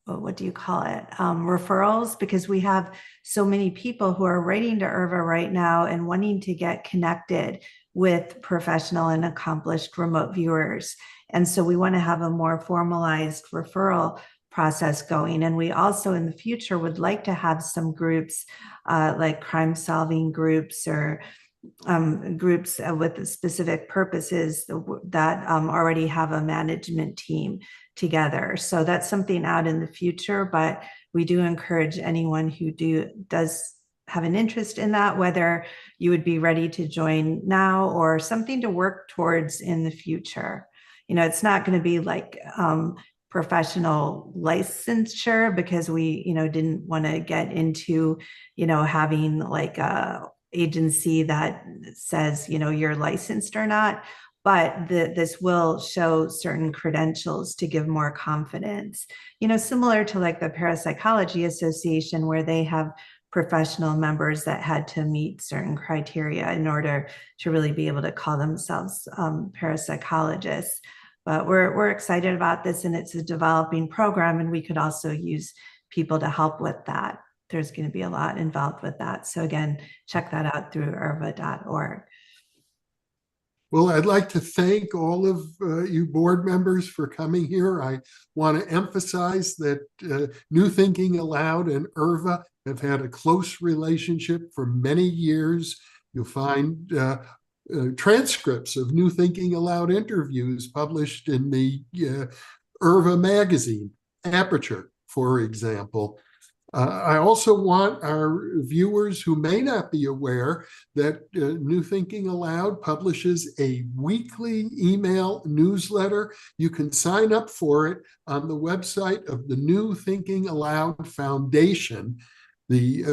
what do you call it? Referrals, because we have so many people who are writing to IRVA right now and wanting to get connected with professional and accomplished remote viewers. And so we want to have a more formalized referral process going. And we also in the future would like to have some groups like crime solving groups or groups with specific purposes that already have a management team together. So that's something out in the future, but we do encourage anyone who does have an interest in that, whether you would be ready to join now or something to work towards in the future. You know, it's not going to be like professional licensure, because we, didn't want to get into, having like a agency that says, you're licensed or not. But this will show certain credentials to give more confidence, similar to like the Parapsychology Association, where they have professional members that had to meet certain criteria in order to really be able to call themselves parapsychologists. But we're excited about this, and it's a developing program, and we could also use people to help with that. There's going to be a lot involved with that. So again, check that out through irva.org. Well, I'd like to thank all of you board members for coming here. I want to emphasize that New Thinking Aloud and IRVA have had a close relationship for many years. You'll find transcripts of New Thinking Aloud interviews published in the IRVA magazine, Aperture, for example. I also want our viewers who may not be aware that New Thinking Aloud publishes a weekly email newsletter. You can sign up for it on the website of the New Thinking Aloud Foundation. The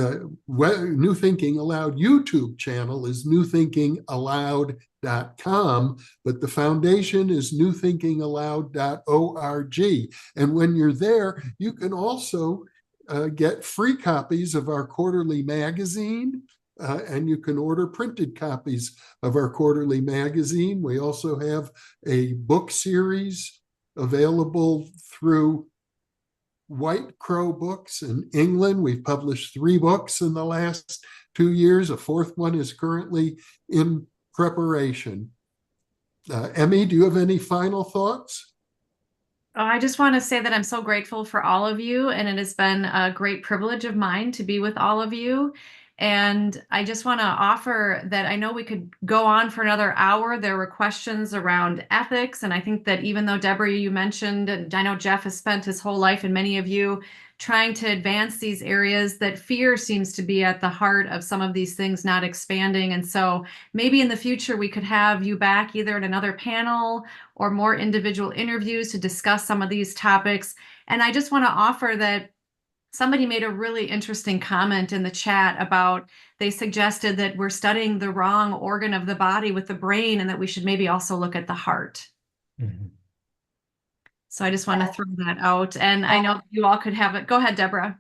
New Thinking Aloud YouTube channel is newthinkingaloud.com, but the foundation is newthinkingaloud.org. And when you're there, you can also get free copies of our quarterly magazine, and you can order printed copies of our quarterly magazine. We also have a book series available through White Crow Books in England. We've published 3 books in the last 2 years. A 4th one is currently in preparation. Emmy, do you have any final thoughts? Oh, I just want to say that I'm so grateful for all of you, and it has been a great privilege of mine to be with all of you. And I just want to offer that I know we could go on for another hour. There were questions around ethics, and I think that even though, Debra, you mentioned, and I know Jeff has spent his whole life, and many of you, trying to advance these areas, that fear seems to be at the heart of some of these things not expanding. And so maybe in the future we could have you back either at another panel or more individual interviews to discuss some of these topics. And I just want to offer that somebody made a really interesting comment in the chat about, they suggested that we're studying the wrong organ of the body with the brain, and that we should maybe also look at the heart. Mm-hmm. So I just want to throw that out. And I know you all could have it. Go ahead, Debra.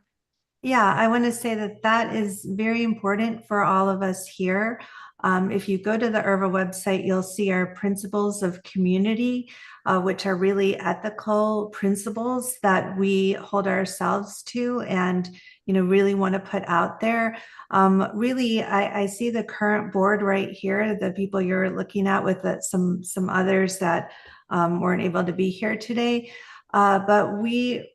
Yeah, I want to say that is very important for all of us here. If you go to the IRVA website, you'll see our principles of community, which are really ethical principles that we hold ourselves to and, really want to put out there. Really, I see the current board right here, the people you're looking at with some others that weren't able to be here today. But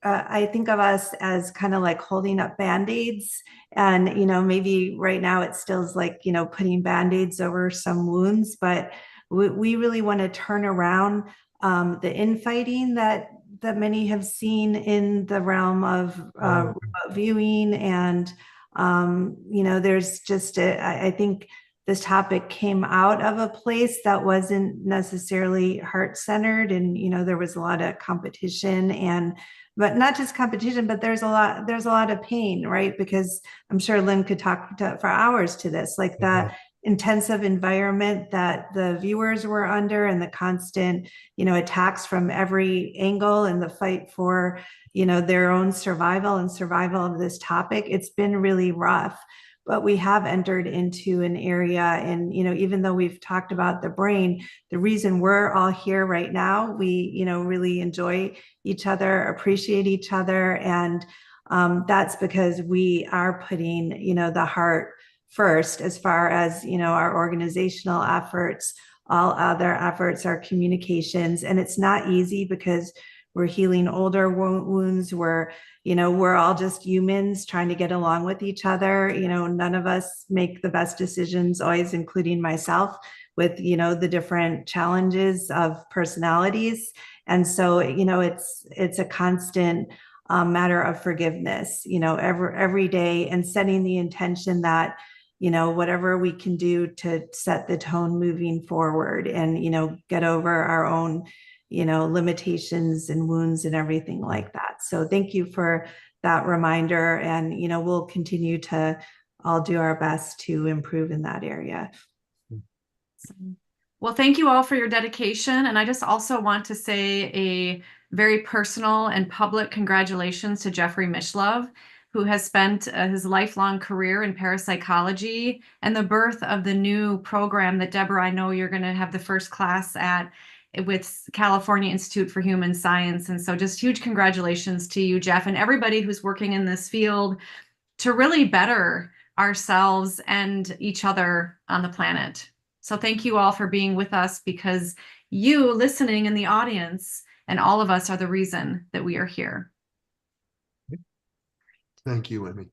I think of us as kind of like holding up Band-Aids, and, maybe right now it still is like, putting Band-Aids over some wounds, but we really want to turn around the infighting that many have seen in the realm of remote viewing. And, there's just, I think this topic came out of a place that wasn't necessarily heart-centered, and there was a lot of competition, but not just competition, but there's a lot of pain, right? Because I'm sure Lynn could talk for hours to this, like that intensive environment that the viewers were under, and the constant attacks from every angle, and the fight for their own survival and survival of this topic. It's been really rough. But we have entered into an area, and even though we've talked about the brain, the reason we're all here right now, we really enjoy each other, appreciate each other, and that's because we are putting the heart first, as far as our organizational efforts. All other efforts are communications, and it's not easy because we're healing older wounds. We're all just humans trying to get along with each other. None of us make the best decisions always, including myself, with the different challenges of personalities. And so it's a constant matter of forgiveness every day, and setting the intention that whatever we can do to set the tone moving forward, and get over our own limitations and wounds and everything like that. So thank you for that reminder. And, we'll continue to all do our best to improve in that area. Well, thank you all for your dedication. And I just also want to say a very personal and public congratulations to Jeffrey Mishlove, who has spent his lifelong career in parapsychology, and the birth of the new program that, Deborah, I know you're going to have the first class at with California Institute for Human Science. And so just huge congratulations to you, Jeff, and everybody who's working in this field to really better ourselves and each other on the planet. So thank you all for being with us, because you listening in the audience and all of us are the reason that we are here. Thank you, Emmy.